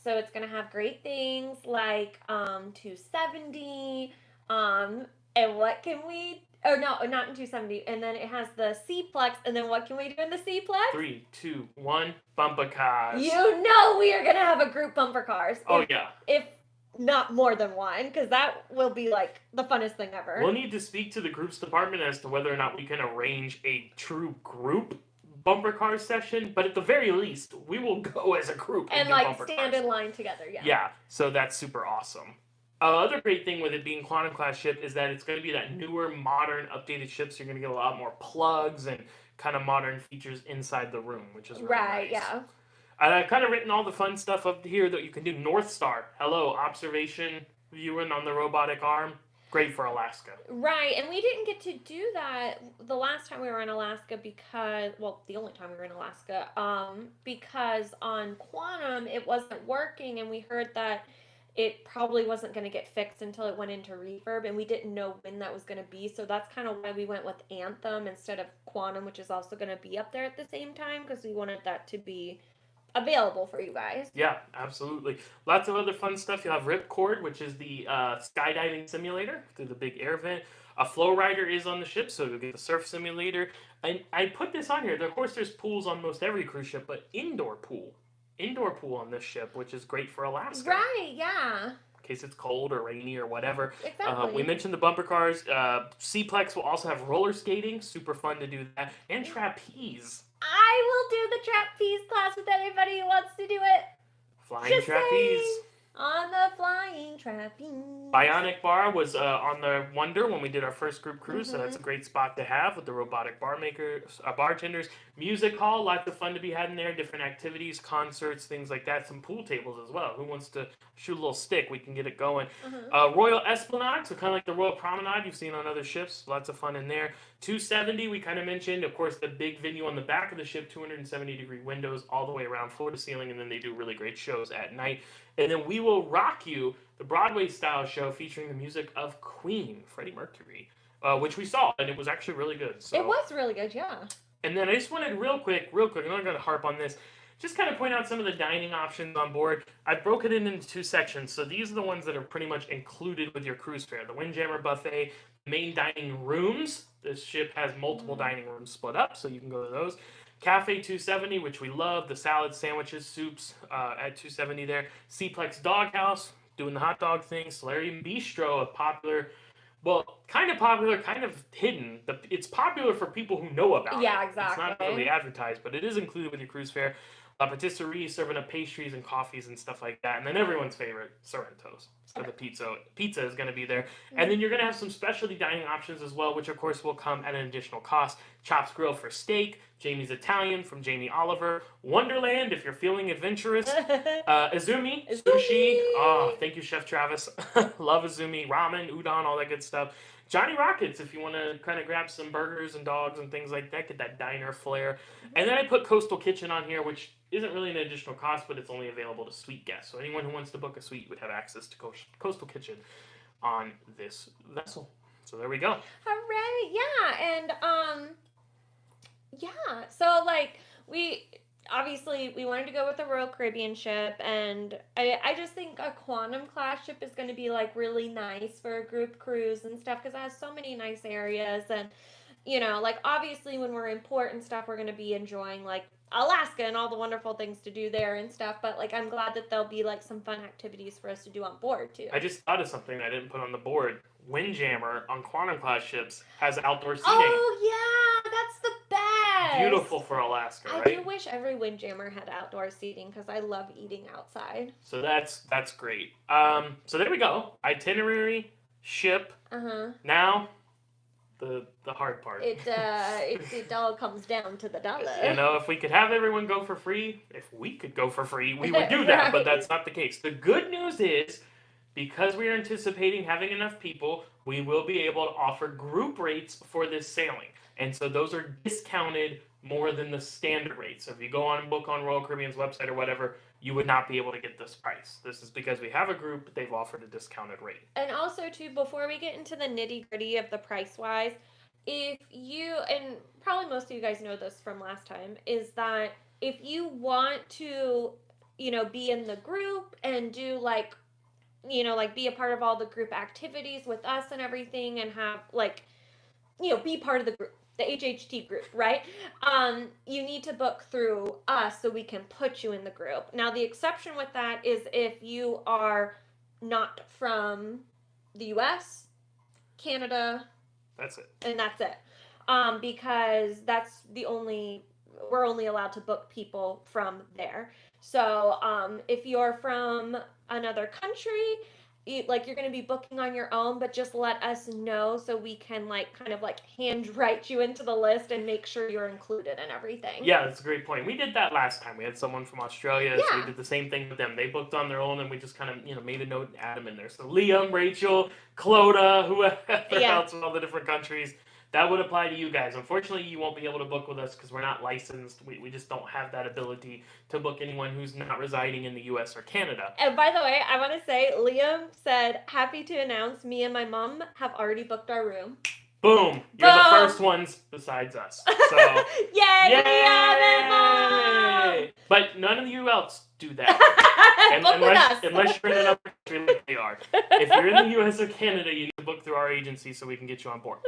So it's going to have great things like 270, and what can we... Oh, no, not in 270. And then it has the Seaplex, and then what can we do in the Seaplex? 3, 2, 1, bumper cars. You know we are going to have a group bumper cars. Yeah. If not more than one, because that will be like the funnest thing ever. We'll need to speak to the groups department as to whether or not we can arrange a true group bumper car session, but at the very least, we will go as a group and like stand in line together. Yeah, so that's super awesome. Other great thing with it being Quantum class ship is that it's going to be that newer, modern, updated ship, so you're going to get a lot more plugs and kind of modern features inside the room, which is really nice. Yeah. And I've kind of written all the fun stuff up here that you can do. North Star, hello, observation viewing on the robotic arm. Great for Alaska. Right, and we didn't get to do that the last time we were in Alaska because, well, the only time we were in Alaska, because on Quantum it wasn't working, and we heard that it probably wasn't going to get fixed until it went into refurb, and we didn't know when that was going to be. So that's kind of why we went with Anthem instead of Quantum, which is also going to be up there at the same time, because we wanted that to be available for you guys. Yeah, absolutely. Lots of other fun stuff. You'll have Ripcord, which is the skydiving simulator through the big air vent. A flow rider is on the ship, so you'll get the surf simulator. And I put this on here. Of course, there's pools on most every cruise ship, but indoor pool on this ship, which is great for Alaska. Right, yeah. In case it's cold or rainy or whatever. Exactly. We mentioned the bumper cars. Seaplex will also have roller skating. Super fun to do that. And trapeze. I will do the trapeze class with anybody who wants to do it. Flying Just trapeze. saying. On the flying trapeze. Bionic Bar was on the Wonder when we did our first group cruise, so that's a great spot to have with the robotic bar makers, bartenders. Music hall, lots of fun to be had in there. Different activities, concerts, things like that. Some pool tables as well. Who wants to shoot a little stick? We can get it going. Royal Esplanade, so kind of like the Royal Promenade you've seen on other ships. Lots of fun in there. 270, we kind of mentioned. Of course, the big venue on the back of the ship, 270-degree windows all the way around, floor to ceiling, and then they do really great shows at night. And then We Will Rock You, the Broadway-style show featuring the music of Queen, Freddie Mercury, which we saw, and it was actually really good. So. It was really good, yeah. And then I just wanted real quick, I'm not going to harp on this, just kind of point out some of the dining options on board. I broke it into two sections. So these are the ones that are pretty much included with your cruise fare. The Windjammer Buffet, main dining rooms. This ship has multiple dining rooms split up, so you can go to those. Cafe 270, which we love, the salads, sandwiches, soups at 270 there. Seaplex Doghouse, doing the hot dog thing. Solarium Bistro, a popular, well, kind of popular, kind of hidden. It's popular for people who know about it. Yeah, exactly. It's not really advertised, but it is included with your cruise fare. La Patisserie, serving up pastries and coffees and stuff like that. And then everyone's favorite, Sorrento's. So the pizza is going to be there. And then you're going to have some specialty dining options as well, which of course will come at an additional cost. Chops Grill for steak, Jamie's Italian from Jamie Oliver, Wonderland if you're feeling adventurous, Izumi, sushi. Oh, thank you, Chef Travis. Love Izumi, ramen, udon, all that good stuff. Johnny Rockets if you want to kind of grab some burgers and dogs and things like that, get that diner flair. And then I put Coastal Kitchen on here, which isn't really an additional cost, but it's only available to suite guests. So anyone who wants to book a suite would have access to Coastal Kitchen on this vessel. So there we go. Hooray! Yeah, and yeah. So like we wanted to go with the Royal Caribbean ship, and I just think a Quantum class ship is going to be like really nice for a group cruise and stuff because it has so many nice areas, and you know, like obviously when we're in port and stuff, we're going to be enjoying like Alaska and all the wonderful things to do there and stuff, but like I'm glad that there'll be like some fun activities for us to do on board too. I just thought of something I didn't put on the board. Windjammer on Quantum class ships has outdoor seating. Oh yeah, that's the best. Beautiful for Alaska, right? I do wish every Windjammer had outdoor seating because I love eating outside. So that's great. So there we go. Itinerary, ship. Now the hard part. It all comes down to the dollar. You know, if we could have everyone go for free, we would do that, Right. But that's not the case. The good news is, because we are anticipating having enough people, we will be able to offer group rates for this sailing. And so those are discounted more than the standard rate. So if you go on and book on Royal Caribbean's website or whatever, you would not be able to get this price. This is because we have a group, they've offered a discounted rate. And also, too, before we get into the nitty-gritty of the price-wise, if you, and probably most of you guys know this from last time, is that if you want to, you know, be in the group and do, like, you know, like, be a part of all the group activities with us and everything and have, like, you know, be part of the group, the HHT group, right? You need to book through us so we can put you in the group. Now, the exception with that is if you are not from the U.S., Canada. That's it. And that's it. Because that's we're only allowed to book people from there. So if you're from another country like you're going to be booking on your own, but just let us know so we can like kind of like handwrite you into the list and make sure you're included and everything. Yeah, that's a great point. We did that last time. We had someone from Australia, so we Yeah. did the same thing with them. They booked on their own, and we just kind of, made a note and add them in there. So Liam, Rachel, Clodagh, whoever Yeah. else from all the different countries, that would apply to you guys. Unfortunately, you won't be able to book with us because we're not licensed. We just don't have that ability to book anyone who's not residing in the U.S. or Canada. And by the way, I want to say Liam said, happy to announce me and my mom have already booked our room. Boom! You're the first ones besides us. So Yay, yay! Liam and Mom! But none of you else do that. Book with us. Unless you're in another country like they are. If you're in the U.S. or Canada, you need to book through our agency so we can get you on board.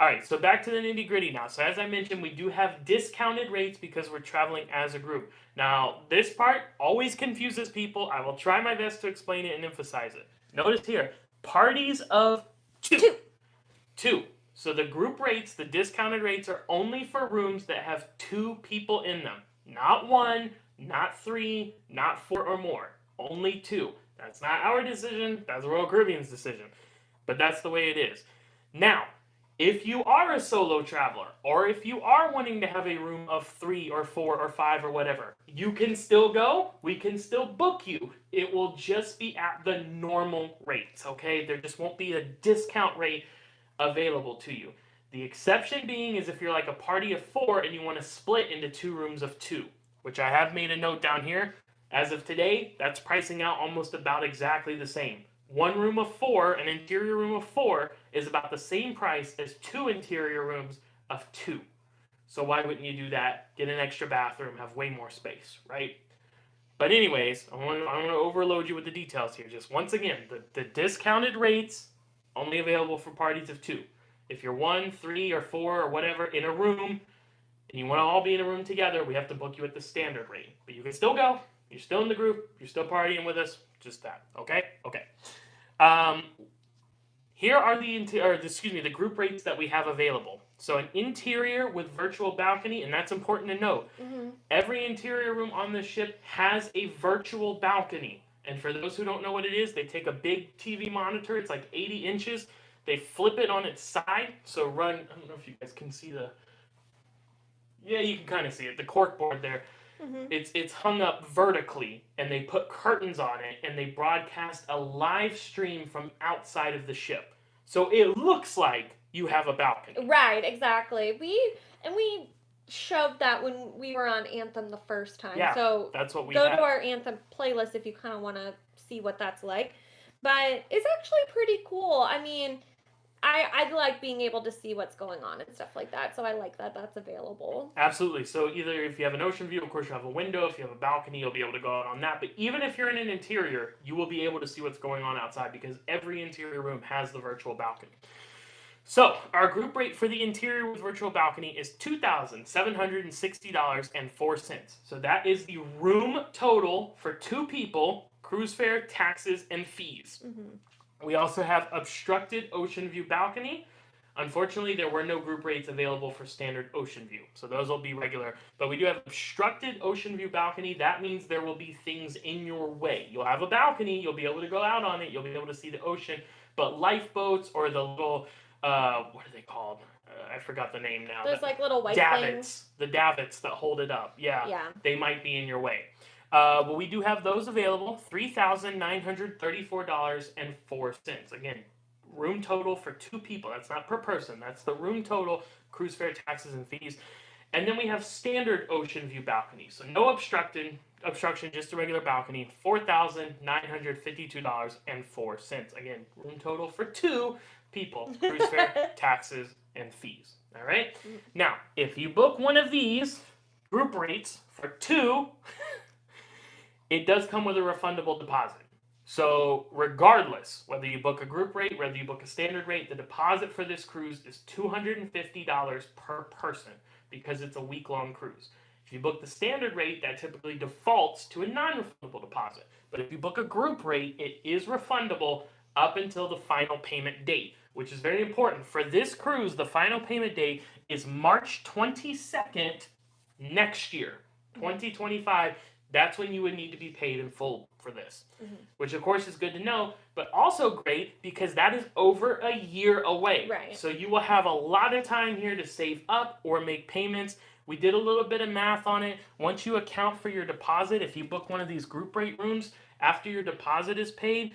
All right, so back to the nitty gritty now. So as I mentioned, we do have discounted rates because we're traveling as a group. Now, this part always confuses people. I will try my best to explain it and emphasize it. Notice here, parties of two. Two. So the group rates, the discounted rates, are only for rooms that have 2 people in them. Not 1, not 3, not 4 or more. Only 2. That's not our decision. That's Royal Caribbean's decision. But that's the way it is. Now, if you are a solo traveler, or if you are wanting to have a room of 3 or 4 or 5 or whatever, you can still go. We can still book you. It will just be at the normal rates, okay? There just won't be a discount rate available to you. The exception being is if you're like a party of 4 and you want to split into 2 rooms of 2, which I have made a note down here. As of today, that's pricing out almost about exactly the same. 1 room of 4, an interior room of 4, is about the same price as 2 interior rooms of 2. So why wouldn't you do that? Get an extra bathroom, have way more space, right? But anyways, I want to overload you with the details here. Just once again, the discounted rates only available for parties of 2. If you're 1, 3, or 4, or whatever in a room, and you want to all be in a room together, we have to book you at the standard rate. But you can still go. You're still in the group. You're still partying with us. Just that. Okay? Okay. Here are the group rates that we have available. So an interior with virtual balcony, and that's important to note. Mm-hmm. Every interior room on the ship has a virtual balcony. And for those who don't know what it is, they take a big TV monitor. It's like 80 inches. They flip it on its side. So I don't know if you guys can see yeah, you can kind of see it. The corkboard there. Mm-hmm. It's hung up vertically, and they put curtains on it, and they broadcast a live stream from outside of the ship. So it looks like you have a balcony. Right, exactly. We showed that when we were on Anthem the first time. Yeah, so that's what we go had. to our Anthem playlist if you kind of want to see what that's like. But it's actually pretty cool. I mean, I like being able to see what's going on and stuff like that. So I like that that's available. Absolutely. So either if you have an ocean view, of course you have a window. If you have a balcony, you'll be able to go out on that. But even if you're in an interior, you will be able to see what's going on outside because every interior room has the virtual balcony. So our group rate for the interior with virtual balcony is $2,760.04. So that is the room total for 2 people, cruise fare, taxes, and fees. Mm-hmm. We also have obstructed ocean view balcony. Unfortunately, there were no group rates available for standard ocean view, so those will be regular. But we do have obstructed ocean view balcony. That means there will be things in your way. You'll have a balcony. You'll be able to go out on it. You'll be able to see the ocean. But lifeboats or the little, what are they called? I forgot the name now. There's like little white davits. things. The davits that hold it up. Yeah. They might be in your way. But we do have those available, $3,934.04. Again, room total for 2 people. That's not per person. That's the room total, cruise fare, taxes, and fees. And then we have standard ocean view balcony. So no obstruction, just a regular balcony, $4,952.04. Again, room total for 2 people, cruise fare, taxes, and fees. All right? Now, if you book one of these group rates for 2... it does come with a refundable deposit. So regardless, whether you book a group rate, whether you book a standard rate, the deposit for this cruise is $250 per person because it's a week-long cruise. If you book the standard rate, that typically defaults to a non-refundable deposit. But if you book a group rate, it is refundable up until the final payment date, which is very important. For this cruise, the final payment date is March 22nd next year, 2025. that's when you would need to be paid in full for this. Mm-hmm. Which, of course, is good to know, but also great because that is over a year away. Right. So you will have a lot of time here to save up or make payments. We did a little bit of math on it. Once you account for your deposit, if you book one of these group rate rooms, after your deposit is paid,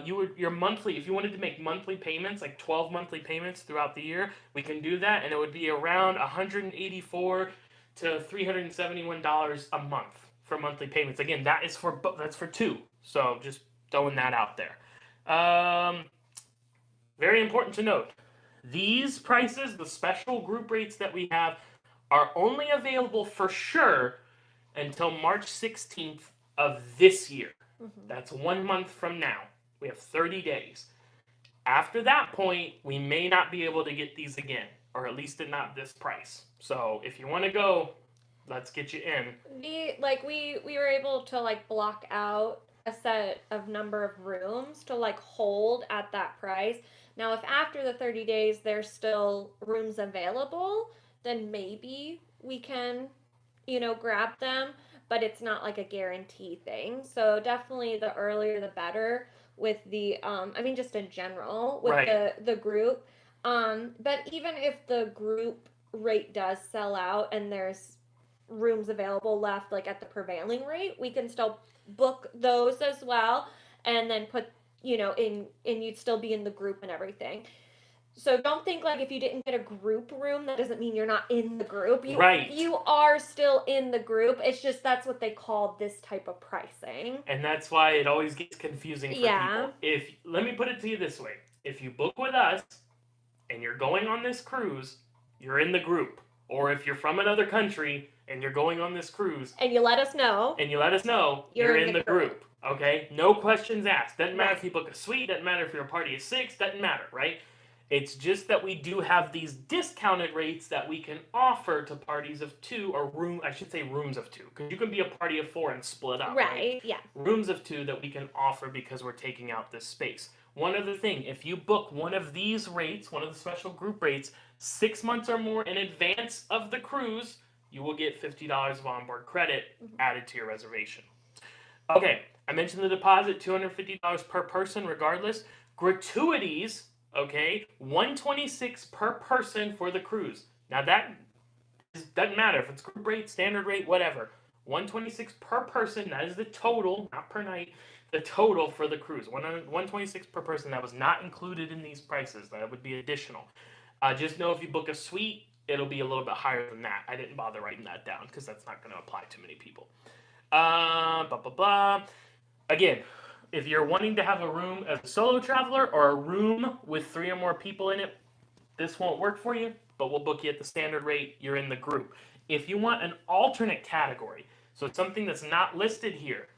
your monthly, if you wanted to make monthly payments, like 12 monthly payments throughout the year, we can do that, and it would be around $184 to $371 a month for monthly payments. Again, that's for two. So just throwing that out there. Very important to note. These prices, the special group rates that we have, are only available for sure until March 16th of this year. Mm-hmm. That's 1 month from now. We have 30 days. After that point, we may not be able to get these again, or at least at not this price. So if you want to go, let's get you in. We were able to like block out a set of number of rooms to like hold at that price. Now, if after the 30 days there's still rooms available, then maybe we can, grab them, but it's not like a guarantee thing. So definitely the earlier the better with the just in general with Right. the group. But even if the group rate does sell out and there's rooms available left like at the prevailing rate, we can still book those as well and then put and you'd still be in the group and everything. So don't think like if you didn't get a group room, that doesn't mean you're not in the group. Right. You are still in the group. It's just that's what they call this type of pricing. And that's why it always gets confusing for people. Let me put it to you this way. If you book with us and you're going on this cruise, you're in the group. Or if you're from another country and you're going on this cruise and you let us know, you're in the group. Okay? No questions asked. Doesn't matter if you book a suite, doesn't matter if you're a party of 6, doesn't matter, right? It's just that we do have these discounted rates that we can offer to parties of 2, or rooms of 2, because you can be a party of 4 and split up. Right? Yeah. Rooms of 2 that we can offer because we're taking out this space. One other thing, if you book one of these rates, one of the special group rates, 6 months or more in advance of the cruise, you will get $50 of onboard credit added to your reservation. Okay, I mentioned the deposit, $250 per person regardless. Gratuities, okay, $126 per person for the cruise. Now that doesn't matter if it's group rate, standard rate, whatever. $126 per person, that is the total, not per night, the total for the cruise. $126 per person, that was not included in these prices. That would be additional. Just know if you book a suite, it'll be a little bit higher than that. I didn't bother writing that down because that's not going to apply to many people. Again, if you're wanting to have a room as a solo traveler or a room with 3 or more people in it, this won't work for you, but we'll book you at the standard rate. You're in the group. If you want an alternate category, so it's something that's not listed here,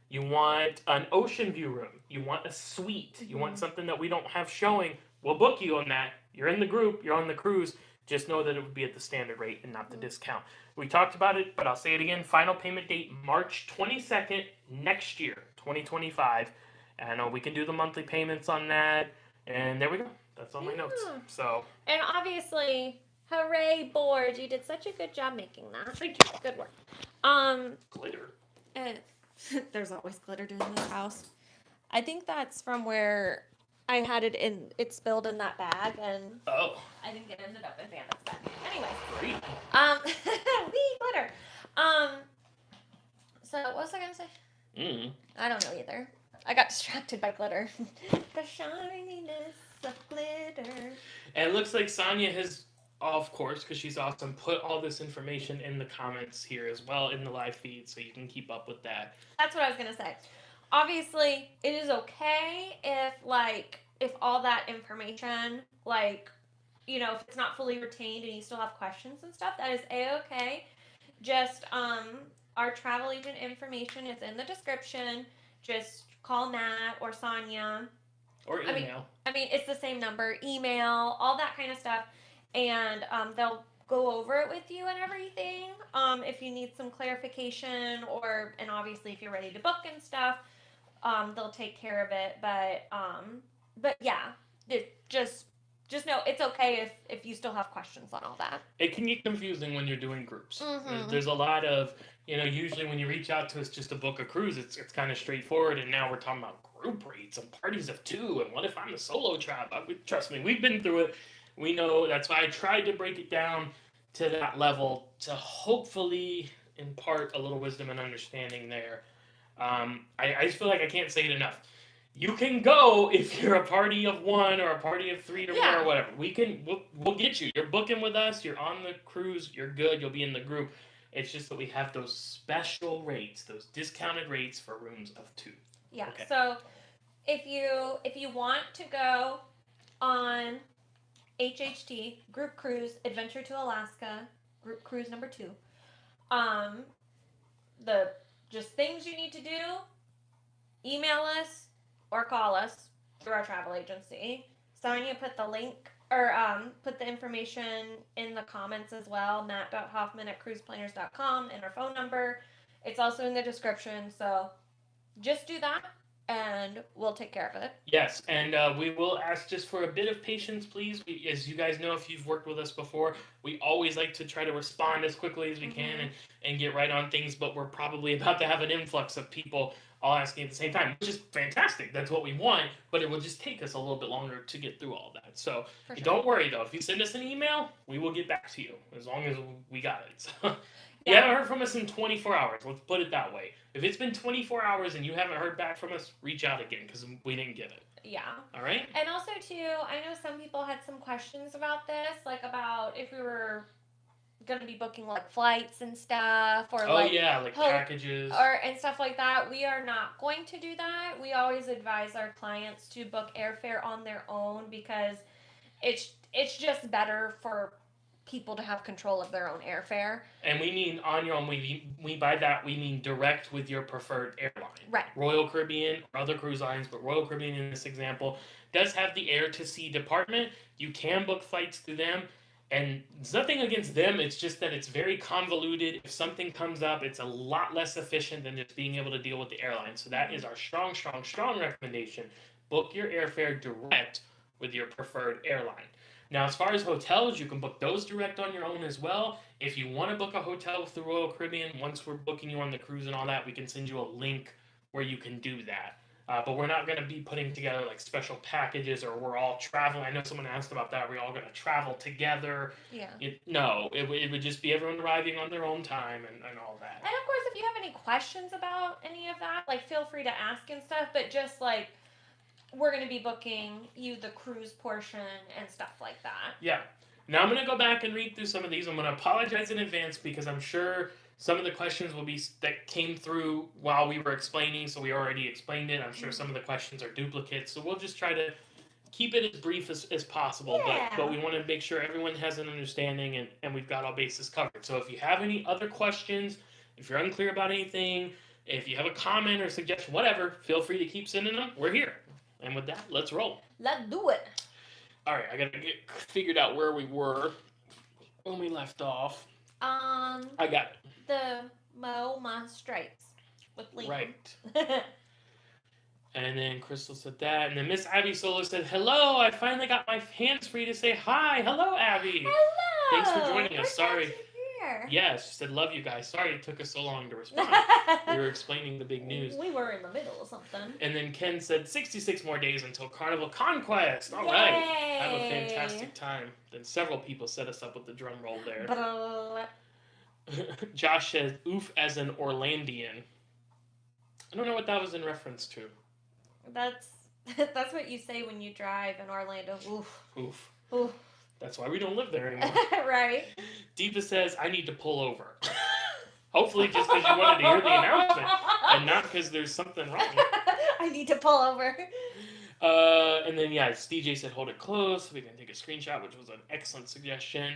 you want an ocean view room, you want a suite, you want something that we don't have showing, we'll book you on that. You're in the group, you're on the cruise. Just know that it would be at the standard rate and not the discount. We talked about it, but I'll say it again. Final payment date, March 22nd next year, 2025. And we can do the monthly payments on that. And there we go. That's all my notes. So. And obviously, hooray, board! You did such a good job making that. Thank you. Good work. Glitter. There's always glitter in this house. I think that's from where I had it in. It spilled in that bag, and I think it ended up in Vanna's bag. Anyway. Great. Wee glitter. So what was I gonna say? I don't know either. I got distracted by glitter. The shininess of glitter. And it looks like Sonia has, of course, because she's awesome, put all this information in the comments here as well in the live feed, so you can keep up with that. That's what I was gonna say. Obviously, it is okay if all that information, if it's not fully retained and you still have questions and stuff, that is a-okay. Just, our travel agent information is in the description. Just call Matt or Sonia. Or email. I mean, it's the same number. Email, all that kind of stuff. And they'll go over it with you and everything. If you need some clarification and obviously if you're ready to book and stuff, they'll take care of it. But yeah, just know it's okay if you still have questions on all that. It can get confusing when you're doing groups. Mm-hmm. There's a lot of, usually when you reach out to us just to book a cruise, it's kind of straightforward. And now we're talking about group rates and parties of two. And what if I'm a solo travel? Trust me, we've been through it. We know. That's why I tried to break it down to that level to hopefully impart a little wisdom and understanding there. I just feel like I can't say it enough. You can go if you're a party of one or a party of three or more Yeah. or whatever. We'll get you. You're booking with us. You're on the cruise. You're good. You'll be in the group. It's just that we have those special rates, those discounted rates for rooms of two. Yeah. Okay. So if you want to go on HHT group cruise Adventure to Alaska group cruise number 2, the just things you need to do, email us or call us through our travel agency. Sonia put the link or put the information in the comments as well. Matt.Hoffman@cruiseplanners.com and our phone number. It's also in the description. So just do that and we'll take care of it. Yes, and we will ask just for a bit of patience, please. As you guys know, if you've worked with us before, we always like to try to respond as quickly as we can and get right on things, but we're probably about to have an influx of people all asking at the same time, which is fantastic. That's what we want, but it will just take us a little bit longer to get through all that. So don't worry, though. If you send us an email, we will get back to you as long as we got it. So, you haven't heard from us in 24 hours. Let's put it that way. If it's been 24 hours and you haven't heard back from us, reach out again because we didn't get it. Yeah. All right? And also, too, I know some people had some questions about this, like about if we were going to be booking like flights and stuff or packages and stuff like that. We are not going to do that. We always advise our clients to book airfare on their own because it's just better for people to have control of their own airfare. And we mean on your own. We by that we mean direct with your preferred airline. Right. Royal Caribbean or other cruise lines, but Royal Caribbean in this example does have the air to sea department. You can book flights through them. And it's nothing against them. It's just that it's very convoluted. If something comes up, it's a lot less efficient than just being able to deal with the airline. So that is our strong, strong, strong recommendation. Book your airfare direct with your preferred airline. Now, as far as hotels, you can book those direct on your own as well. If you want to book a hotel with the Royal Caribbean, once we're booking you on the cruise and all that, we can send you a link where you can do that. But we're not going to be putting together like special packages or we're all traveling. I know someone asked about that. Are we all going to travel together? Yeah. It would just be everyone arriving on their own time and all that. And of course, if you have any questions about any of that, like feel free to ask and stuff. But just like we're going to be booking you the cruise portion and stuff like that. Yeah. Now I'm going to go back and read through some of these. I'm going to apologize in advance because I'm sure some of the questions will be that came through while we were explaining, so we already explained it. I'm sure some of the questions are duplicates, so we'll just try to keep it as brief as possible. Yeah. But we want to make sure everyone has an understanding and we've got all bases covered. So if you have any other questions, if you're unclear about anything, if you have a comment or suggestion, whatever, feel free to keep sending them. We're here. And with that, let's roll. Let's do it. All right, I got to get figured out where we were when we left off. I got it. The MoMA Stripes with Liam. Right. And then Crystal said that. And then Miss Abby Solo said, hello, I finally got my hands free to say hi. Hello, Abby. Hello. Thanks for joining us. Sorry. Here. Yes, she said, love you guys. Sorry it took us so long to respond. We were explaining the big news. We were in the middle of something. And then Ken said, 66 more days until Carnival Conquest. All right. Have a fantastic time. Then several people set us up with the drum roll there. Josh says, oof as an Orlandian. I don't know what that was in reference to. That's what you say when you drive in Orlando. Oof. Oof. Oof. That's why we don't live there anymore. Right. Deepa says, I need to pull over. Hopefully just because you wanted to hear the announcement and not because there's something wrong. I need to pull over. And then, DJ said, hold it close so we can take a screenshot, which was an excellent suggestion.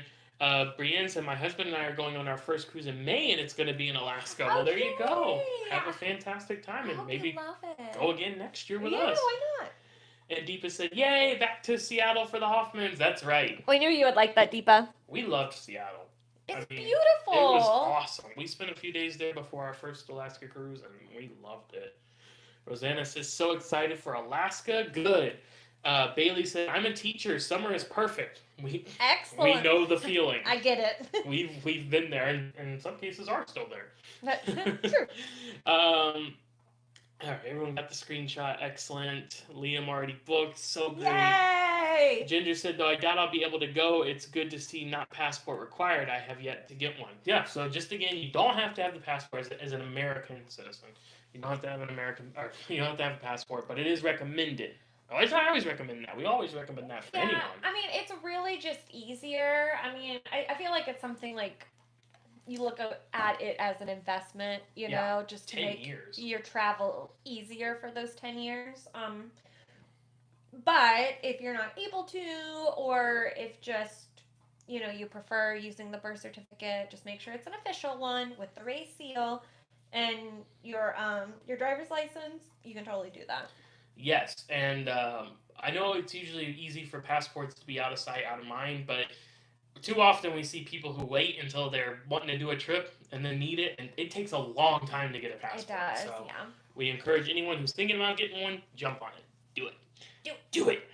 Brienne said, my husband and I are going on our first cruise in May, and it's going to be in Alaska. Well, there you go. Have a fantastic time, and maybe go again next year with us. Yeah, why not? And Deepa said, yay, back to Seattle for the Hoffmans. That's right. We knew you would like that, Deepa. We loved Seattle. It's beautiful. It was awesome. We spent a few days there before our first Alaska cruise, and we loved it. Rosanna says, so excited for Alaska. Good. Bailey said, "I'm a teacher. Summer is perfect. We Excellent. know the feeling. I get it. We've been there, and in some cases are still there." True. All right, everyone got the screenshot. Excellent. Liam already booked. So great. Yay! Ginger said, "Though I doubt I'll be able to go, it's good to see not passport required. I have yet to get one." Yeah, so just again, you don't have to have the passport as an American citizen. You don't have to have an American, or you don't have to have a passport, but it is recommended. I always recommend that. We always recommend that for anyone. I mean, it's really just easier. I mean, I feel like it's something like you look at it as an investment, you know, just to make your travel easier for those 10 years. But if you're not able to, or if just, you know, you prefer using the birth certificate, just make sure it's an official one with the race seal and your driver's license. You can totally do that. Yes, and I know it's usually easy for passports to be out of sight, out of mind, but too often we see people who wait until they're wanting to do a trip and then need it, and it takes a long time to get a passport. It does, so yeah. We encourage anyone who's thinking about getting one, jump on it. Do it.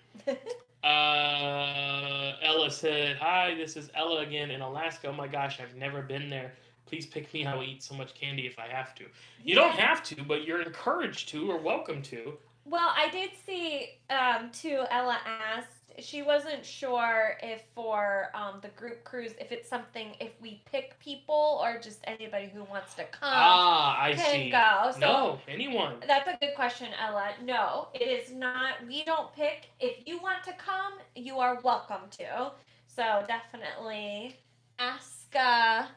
Ella said, "Hi, this is Ella again in Alaska. Oh my gosh, I've never been there. Please pick me. I will eat so much candy if I have to." You don't have to, but you're encouraged to or welcome to. Well, I did see, too, Ella asked, she wasn't sure if for the group cruise, if it's something, if we pick people or just anybody who wants to come I can see. go. So no, anyone. That's a good question, Ella. No, it is not. We don't pick. If you want to come, you are welcome to. So definitely ask the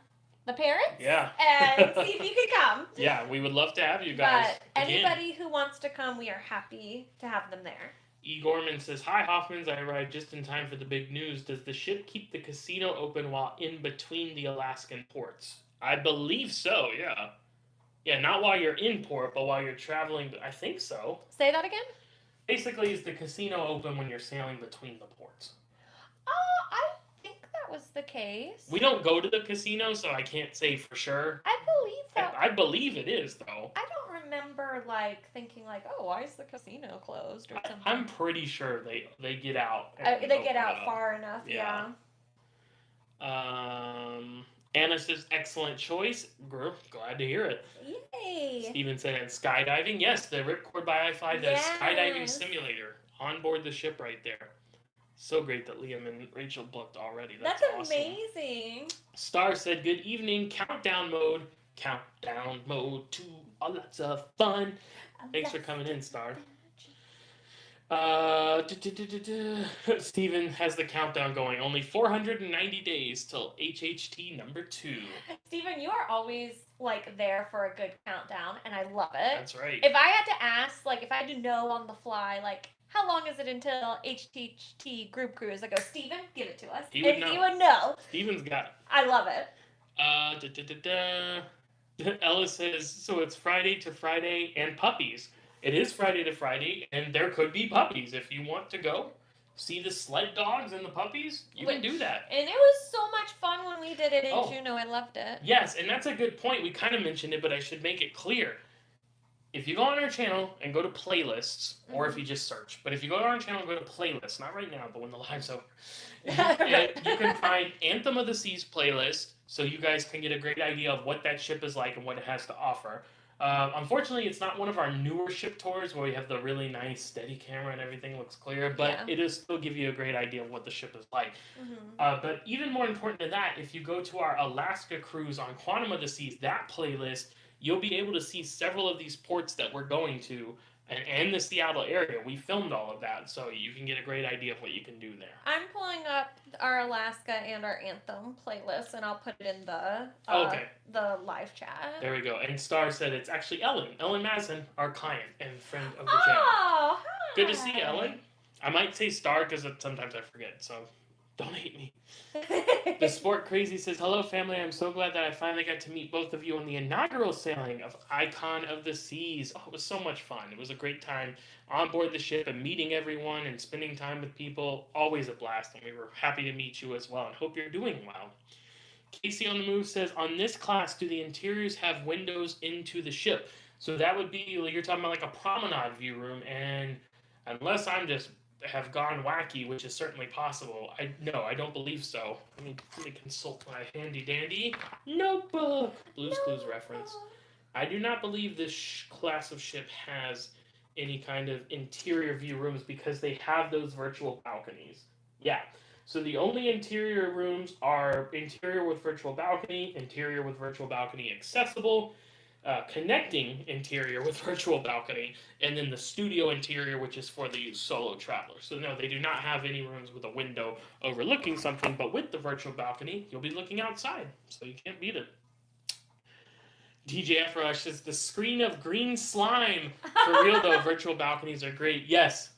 parents. Yeah. And see if you can come. Yeah, we would love to have you guys. But anybody who wants to come, we are happy to have them there. E. Gorman says, "Hi, Hoffmans. I arrived just in time for the big news. Does the ship keep the casino open while in between the Alaskan ports?" I believe so, yeah. Yeah, not while you're in port, but while you're traveling. I think so. Say that again? Basically, is the casino open when you're sailing between the ports? I think that was the case. We don't go to the casino, so I can't say for sure. I believe that. I believe it is, though. I don't remember, thinking, oh, why is the casino closed or something? I'm pretty sure they get out. They get out far enough, yeah. Anna says, "Excellent choice." Glad to hear it. Yay! Steven said, "And skydiving?" Yes, the Ripcord by I-Fly does skydiving simulator on board the ship right there. So great that Liam and Rachel booked already. That's awesome. Amazing. Star said, "Good evening. Countdown mode to lots of fun." Thanks for coming in, Star. Steven has the countdown going. Only 490 days till HHT number 2. Steven, you are always there for a good countdown, and I love it. That's right. If I had to ask, if I had to know on the fly, how long is it until HHT group cruise? I go, Steven, give it to us. He would know. He would know. Steven's got it. I love it. Ella says, "So it's Friday to Friday and puppies." It is Friday to Friday, and there could be puppies. If you want to go see the sled dogs and the puppies, you can do that. And it was so much fun when we did it in Juneau. I loved it. Yes, and that's a good point. We kind of mentioned it, but I should make it clear. If you go on our channel and go to playlists, or if you just search, but if you go on our channel and go to playlists, not right now, but when the live's over, you can find Anthem of the Seas playlist, so you guys can get a great idea of what that ship is like and what it has to offer. Unfortunately, it's not one of our newer ship tours where we have the really nice steady camera and everything looks clear, but it will still give you a great idea of what the ship is like. But even more important than that, if you go to our Alaska cruise on Quantum of the Seas, that playlist, you'll be able to see several of these ports that we're going to and the Seattle area. We filmed all of that, so you can get a great idea of what you can do there. I'm pulling up our Alaska and our Anthem playlist, and I'll put it in the live chat. There we go. And Star said it's actually Ellen Madsen, our client and friend of the channel. Oh, hi. Good to see you, Ellen. I might say Star because sometimes I forget, so don't hate me. The Sport Crazy says, "Hello, family. I'm so glad that I finally got to meet both of you on the inaugural sailing of Icon of the Seas. Oh, it was so much fun. It was a great time on board the ship and meeting everyone and spending time with people. Always a blast, and we were happy to meet you as well and hope you're doing well." Casey on the Move says, "On this class, do the interiors have windows into the ship?" So that would be, you're talking about a promenade view room, and unless I'm just have gone wacky, which is certainly possible. I don't believe so. Let me consult my handy dandy notebook. Blue's Clues reference. I do not believe this class of ship has any kind of interior view rooms because they have those virtual balconies. Yeah. So the only interior rooms are interior with virtual balcony, interior with virtual balcony accessible, connecting interior with virtual balcony, and then the studio interior, which is for the solo traveler. So no, they do not have any rooms with a window overlooking something, but with the virtual balcony, you'll be looking outside, so you can't beat it. DJ Afrosh says the screen of green slime. For real though, virtual balconies are great. Yes.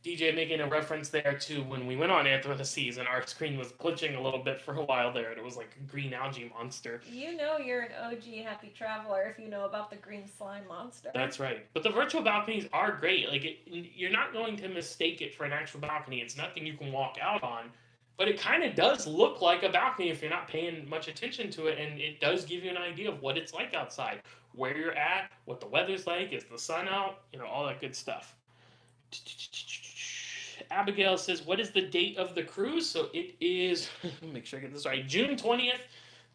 DJ making a reference there to when we went on Anthem of the Seas and our screen was glitching a little bit for a while there, and it was like a green algae monster. You know you're an OG happy traveler if you know about the green slime monster. That's right. But the virtual balconies are great. Like you're not going to mistake it for an actual balcony. It's nothing you can walk out on. But it kind of does look like a balcony if you're not paying much attention to it, and it does give you an idea of what it's like outside, where you're at, what the weather's like, is the sun out, all that good stuff. Abigail says, what is the date of the cruise? So it is, let me make sure I get this right, June 20th,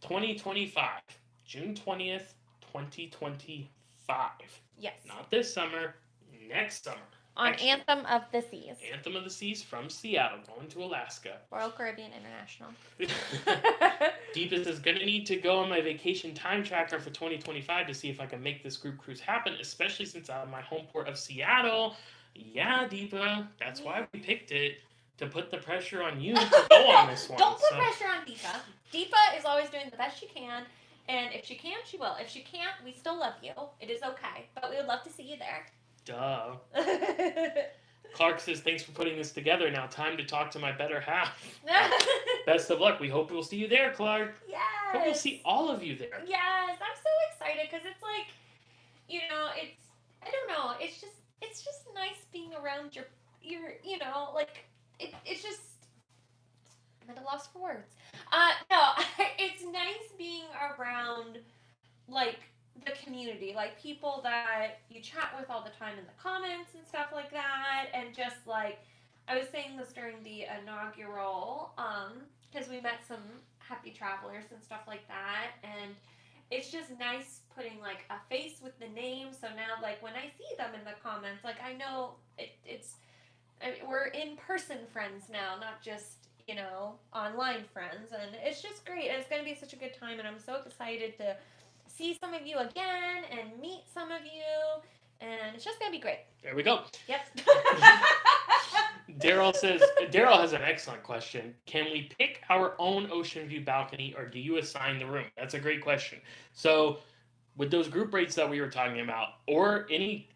2025. June 20th, 2025. Yes. Not this summer, next summer. On Anthem of the Seas. Anthem of the Seas from Seattle, going to Alaska. Royal Caribbean International. Deepest is going to need to go on my vacation time tracker for 2025 to see if I can make this group cruise happen, especially since I'm in my home port of Seattle. Yeah, Deepa, that's why we picked it, to put the pressure on you to go on this one. Don't put pressure on Deepa. Deepa is always doing the best she can, and if she can, she will. If she can't, we still love you. It is okay, but we would love to see you there. Duh. Clark says, thanks for putting this together. Now time to talk to my better half. Best of luck. We hope we'll see you there, Clark. Yes. Hope we'll see all of you there. Yes. I'm so excited because it's like, I don't know. It's just nice being around your it's just, I'm at a loss for words. No, it's nice being around, like, the community, like people that you chat with all the time in the comments and stuff like that, and just like I was saying this during the inaugural, because we met some happy travelers and stuff like that, and it's just nice putting like a face with the name. So now, like when I see them in the comments, like I know we're in person friends now, not just online friends, and it's just great. And it's gonna be such a good time, and I'm so excited to see some of you again and meet some of you, and it's just gonna be great. There we go. Yep. Daryl has an excellent question. Can we pick our own ocean view balcony, or do you assign the room? That's a great question. So with those group rates that we were talking about, or any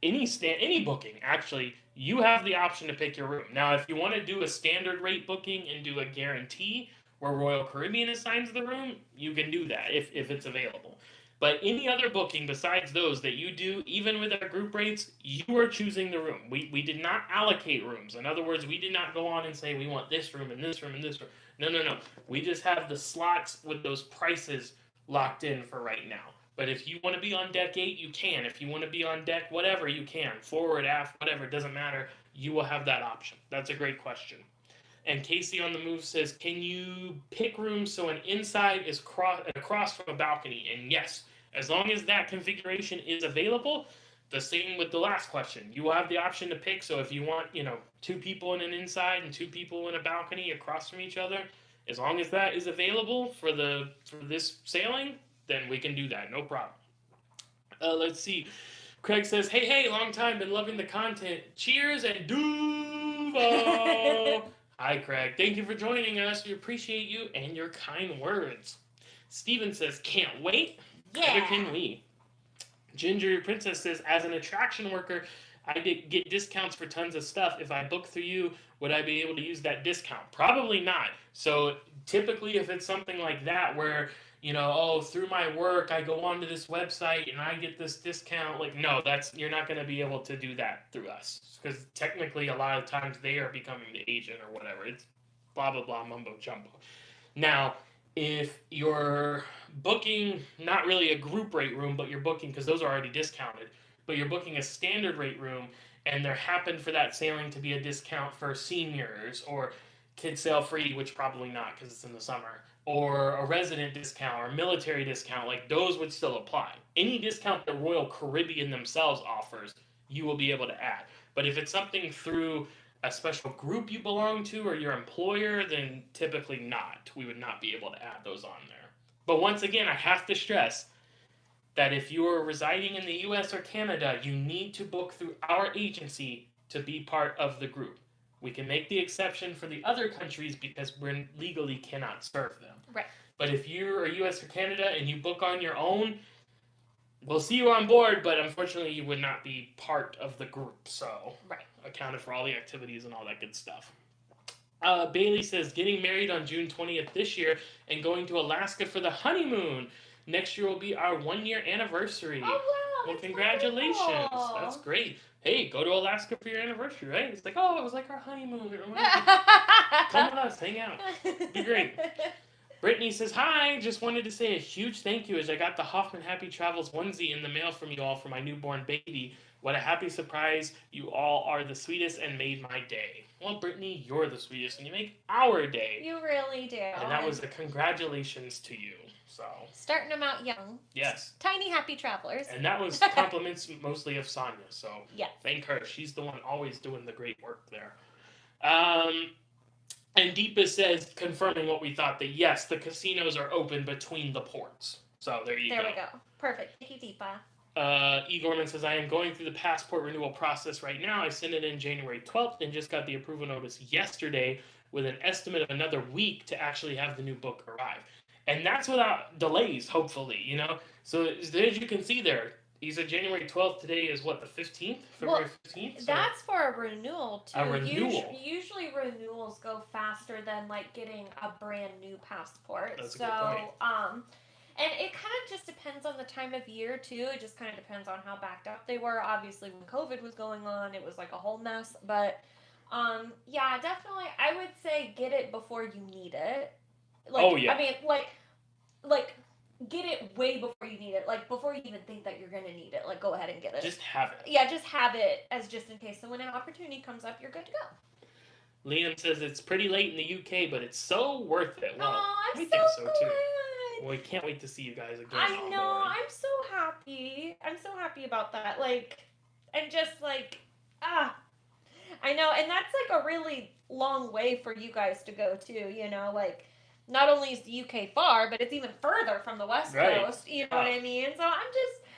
booking, actually, you have the option to pick your room. Now, if you want to do a standard rate booking and do a guarantee where Royal Caribbean assigns the room, you can do that if it's available. But any other booking besides those that you do, even with our group rates, you are choosing the room. We did not allocate rooms. In other words, we did not go on and say we want this room and this room and this room. No. We just have the slots with those prices locked in for right now. But if you want to be on deck 8, you can. If you want to be on deck whatever, you can. Forward, aft, whatever, it doesn't matter. You will have that option. That's a great question. And Casey on the Move says, can you pick rooms so an inside is across from a balcony? And yes, as long as that configuration is available, the same with the last question. You will have the option to pick. So if you want, 2 people in an inside and 2 people in a balcony across from each other, as long as that is available for this sailing, then we can do that. No problem. Let's see. Craig says, hey, long time, been loving the content. Cheers and Duvo! Hi, Craig. Thank you for joining us. We appreciate you and your kind words. Steven says, can't wait. Yeah. Neither can we. Ginger Princess says, as an attraction worker, I get discounts for tons of stuff. If I book through you, would I be able to use that discount? Probably not. So typically if it's something like that where, through my work, I go onto this website and I get this discount, no, you're not going to be able to do that through us. Because technically a lot of times they are becoming the agent or whatever. It's blah, blah, blah, mumbo jumbo. Now, if you're booking not really a group rate room, but you're booking, because those are already discounted, but you're booking a standard rate room, and there happened for that sailing to be a discount for seniors, or kids sail free, which probably not because it's in the summer, or a resident discount or military discount, like those would still apply. Any discount that Royal Caribbean themselves offers, you will be able to add. But if it's something through a special group you belong to or your employer, then typically not. We would not be able to add those on there. But once again, I have to stress that if you are residing in the US or Canada, you need to book through our agency to be part of the group. We can make the exception for the other countries because we legally cannot serve them. Right. But if you are US or Canada and you book on your own, we'll see you on board, but unfortunately you would not be part of the group. So, right. Accounted for all the activities and all that good stuff. Bailey says, getting married on June 20th this year and going to Alaska for the honeymoon. Next year will be our 1-year anniversary. Oh, wow. Well, congratulations. Wonderful. That's great. Hey, go to Alaska for your anniversary, right? It's like, oh, it was like our honeymoon. Come with us, hang out. Be great. Brittany says, hi, just wanted to say a huge thank you as I got the Hoffman.Happy.Travels onesie in the mail from you all for my newborn baby. What a happy surprise. You all are the sweetest and made my day. Well, Brittany, you're the sweetest and you make our day. You really do. And that was a congratulations to you. So starting them out young. Yes. Tiny happy travelers. And that was compliments mostly of Sonia. So yeah. Thank her. She's the one always doing the great work there. And Deepa says, confirming what we thought, that yes, the casinos are open between the ports. So there you go. There we go. Perfect. Thank you, Deepa. E. Gorman says, I am going through the passport renewal process right now. I sent it in January 12th and just got the approval notice yesterday with an estimate of another week to actually have the new book arrive. And that's without delays, hopefully, you know? So as you can see there, he said January 12th. Today is what, the 15th? February 15th? So that's for a renewal, too. A renewal. Usually renewals go faster than, like, getting a brand new passport. That's a good point. And it kind of just depends on the time of year, too. It just kind of depends on how backed up they were. Obviously, when COVID was going on, it was, like, a whole mess. But, yeah, definitely, I would say get it before you need it. Like, oh, yeah. I mean, like, get it way before you need it. Like, before you even think that you're going to need it. Like, go ahead and get it. Just have it. Yeah, just have it as just in case. So when an opportunity comes up, you're good to go. Liam says it's pretty late in the UK, but it's so worth it. Well, I'm we so think so, glad. too. Well, we can't wait to see you guys again. I know. I'm so happy. I'm so happy about that. Like, and just like, I know. And that's like a really long way for you guys to go, too. You know, like, not only is the UK far, but it's even further from the West Coast. You know what I mean? So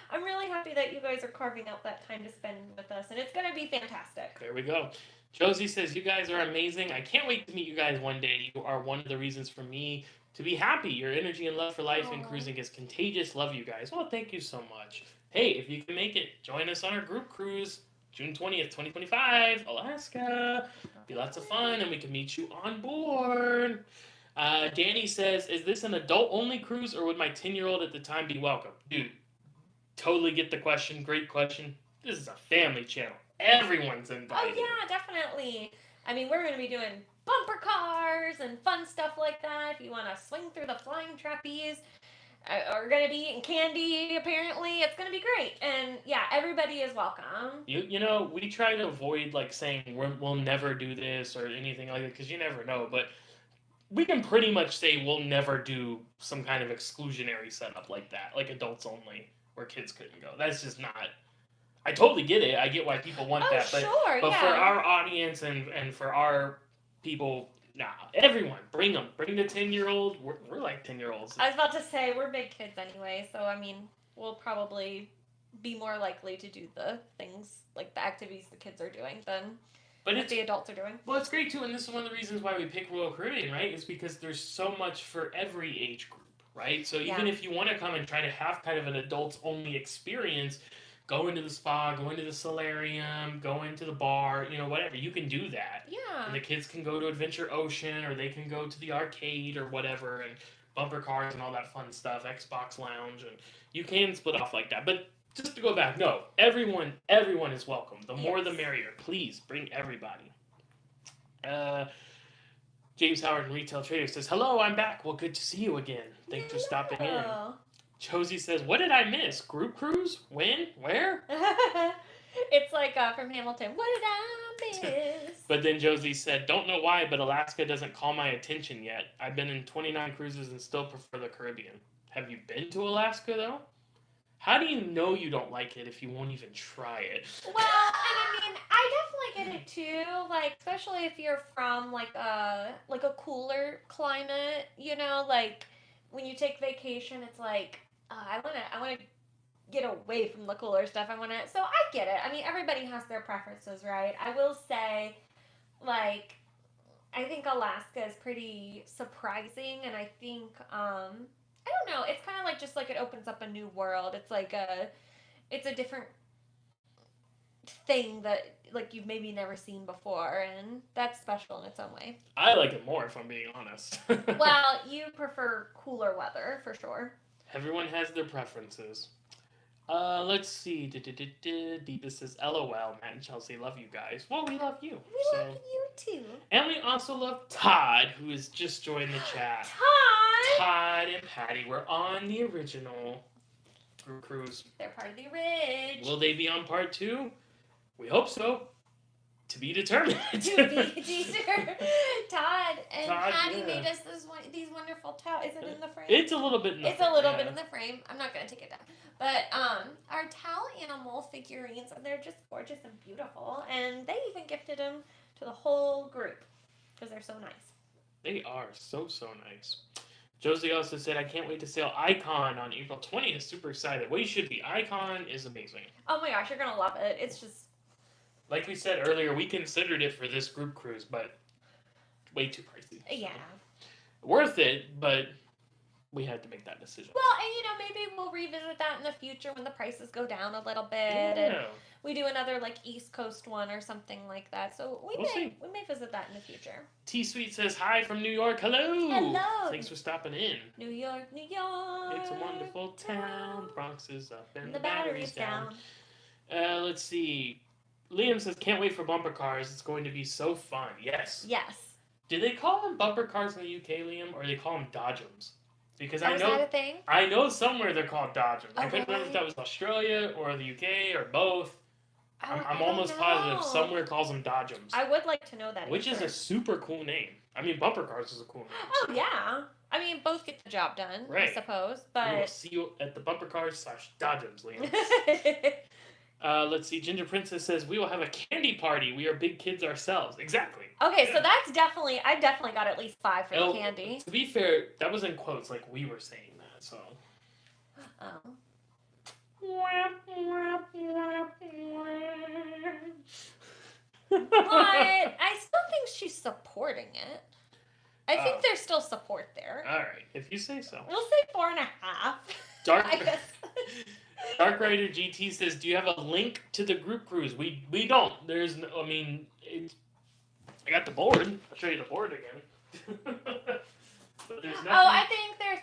I'm really happy that you guys are carving out that time to spend with us, and it's going to be fantastic. There we go. Josie says, you guys are amazing. I can't wait to meet you guys one day. You are one of the reasons for me to be happy. Your energy and love for life and cruising is contagious. Love you guys. Well, thank you so much. Hey, if you can make it, join us on our group cruise, June 20th, 2025, Alaska. Be lots of fun, and we can meet you on board. Danny says, is this an adult-only cruise, or would my 10-year-old at the time be welcome? Dude, totally get the question. Great question. This is a family channel. Everyone's invited. Oh, yeah, definitely. I mean, we're going to be doing bumper cars and fun stuff like that. If you want to swing through the flying trapeze, we're going to be eating candy, apparently. It's going to be great. And, yeah, everybody is welcome. You know, we try to avoid, like, saying we'll never do this or anything like that, because you never know. But we can pretty much say we'll never do some kind of exclusionary setup like that, like adults only, where kids couldn't go. That's just not... I totally get it. I get why people want that. But, sure, but yeah. for our audience and for our people, nah, everyone, bring them. Bring the 10-year-old. We're like 10-year-olds. I was about to say, we're big kids anyway, so, I mean, we'll probably be more likely to do the things, like the activities the kids are doing than what the adults are doing. Well, it's great, too, and this is one of the reasons why we pick Royal Caribbean, right? Is because there's so much for every age group, right? So even if you want to come and try to have kind of an adults-only experience, go into the spa, go into the solarium, go into the bar, you know, whatever. You can do that. Yeah. And the kids can go to Adventure Ocean, or they can go to the arcade or whatever, and bumper cars and all that fun stuff, Xbox Lounge, and you can split off like that. But just to go back, no, everyone is welcome. The more the merrier. Please bring everybody. James Howard in Retail Trader says, hello, I'm back. Well, good to see you again. Thanks for stopping in. Josie says, what did I miss? Group cruise? When? Where? It's like from Hamilton. What did I miss? But then Josie said, "Don't know why, but Alaska doesn't call my attention yet. I've been in 29 cruises and still prefer the Caribbean. Have you been to Alaska though? How do you know you don't like it if you won't even try it?" Well, and I mean, I definitely get it too. Like, especially if you're from like a cooler climate, like when you take vacation, it's like I wanna get away from the cooler stuff. So I get it. I mean, everybody has their preferences, right? I will say, like, I think Alaska is pretty surprising, and I think I don't know. It's kind of like just like it opens up a new world. It's a different thing that like you've maybe never seen before, and that's special in its own way. I like it more, if I'm being honest. Well, you prefer cooler weather for sure. Everyone has their preferences. Let's see. Deepa says, "LOL, Matt and Chelsea love you guys." Well, we love you. We love you too. And we also love Todd, who has just joined the chat. Todd and Patty were on the original group cruise. They're part of the Ridge. Will they be on part 2? We hope so. To be determined. Todd and Patty yeah. made us these wonderful towels. Is it in the frame? It's a little bit in the It's frame. a little bit in the frame. I'm not gonna take it down. But our towel animal figurines, and they're just gorgeous and beautiful. And they even gifted them to the whole group because they're so nice. They are so nice. Josie also said, "I can't wait to sail Icon on April 20th. Super excited." Well, you should be. Icon is amazing. Oh my gosh, you're gonna love it. It's just like we said earlier, we considered it for this group cruise, but way too pricey. Yeah. Worth it, but we had to make that decision. Well, and maybe we'll revisit that in the future when the prices go down a little bit, Yeah. and we do another like East Coast one or something like that. So we may visit that in the future. T Sweet says hi from New York. Hello. Hello. Thanks for stopping in. New York, New York. It's a wonderful town. Bronx is up and The battery's down. Let's see. Liam says, "Can't wait for bumper cars. It's going to be so fun." Yes. Yes. Do they call them bumper cars in the UK, Liam, or do they call them Dodgems? Because I Is know that a thing? I know somewhere they're called Dodgems. Oh, I couldn't remember if that was Australia or the UK or both. I I'm don't almost know. positive somewhere calls them Dodgems. I would like to know that. Which is a super cool name. I mean, bumper cars is a cool name. Oh yeah. I mean, both get the job done, Right. I suppose. We will But see you at the bumper cars /Dodgems, Liam. Let's see. Ginger Princess says, "We will have a candy party. We are big kids ourselves." Exactly. Okay, so I definitely got at least 5 for the candy. To be fair, that was in quotes, like we were saying that, so. Oh. But I still think she's supporting it. I think there's still support there. Alright, if you say so. We'll say 4.5. Dark, I guess. Dark Rider GT says, "Do you have a link to the group cruise?" We don't. There's no, I got the board. I'll show you the board again. But there's nothing. I think they're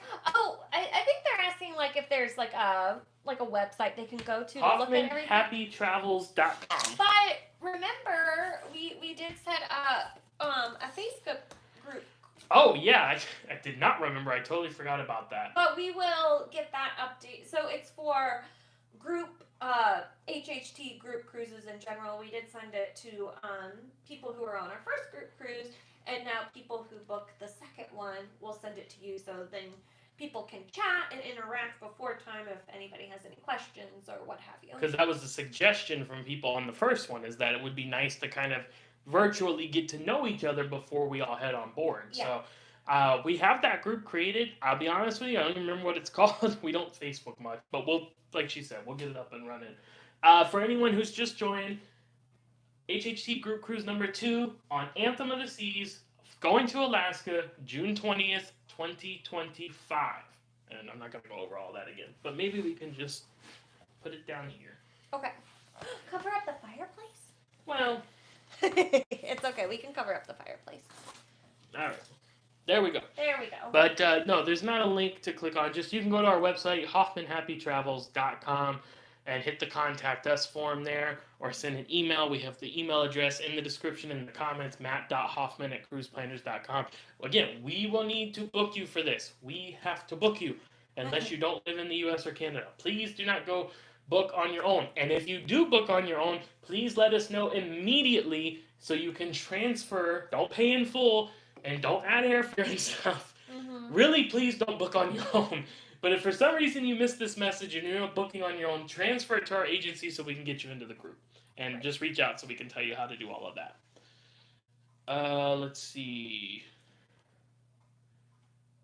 asking like if there's like a website they can go to look at everything. Hoffman.Happy.Travels.com. But remember, we did set up a Facebook group. Oh yeah, I did not remember. I totally forgot about that. But we will get that update. So it's for group HHT group cruises in general. We did send it to people who are on our first group cruise, and now people who book the second one will send it to you. So then people can chat and interact before time if anybody has any questions or what have you. Because that was a suggestion from people on the first one, is that it would be nice to kind of virtually get to know each other before we all head on board. Yeah. So we have that group created. I'll be honest with you, I don't even remember what it's called. We don't Facebook much, but we'll, like she said, we'll get it up and running. For anyone who's just joined, HHT Group Cruise number 2 on Anthem of the Seas, going to Alaska, June 20th, 2025. And I'm not going to go over all that again, but maybe we can just put it down here. Okay. Cover up the fireplace? Well, it's okay. We can cover up the fireplace. all right. There we go. There we go. But no, there's not a link to click on. Just you can go to our website, Hoffman.Happy.Travels.com, and hit the contact us form there, or send an email. We have the email address in the description in the comments, Matt.Hoffman@cruiseplaners.com. Again, we will need to book you for this. We have to book you unless you don't live in the U.S. or Canada. Please do not go book on your own. And if you do book on your own, please let us know immediately so you can transfer. Don't pay in full and don't add airfare and stuff. Mm-hmm. Really, please don't book on your own. But if for some reason you missed this message and you're not booking on your own, transfer it to our agency so we can get you into the group. And Right. just reach out so we can tell you how to do all of that. Let's see.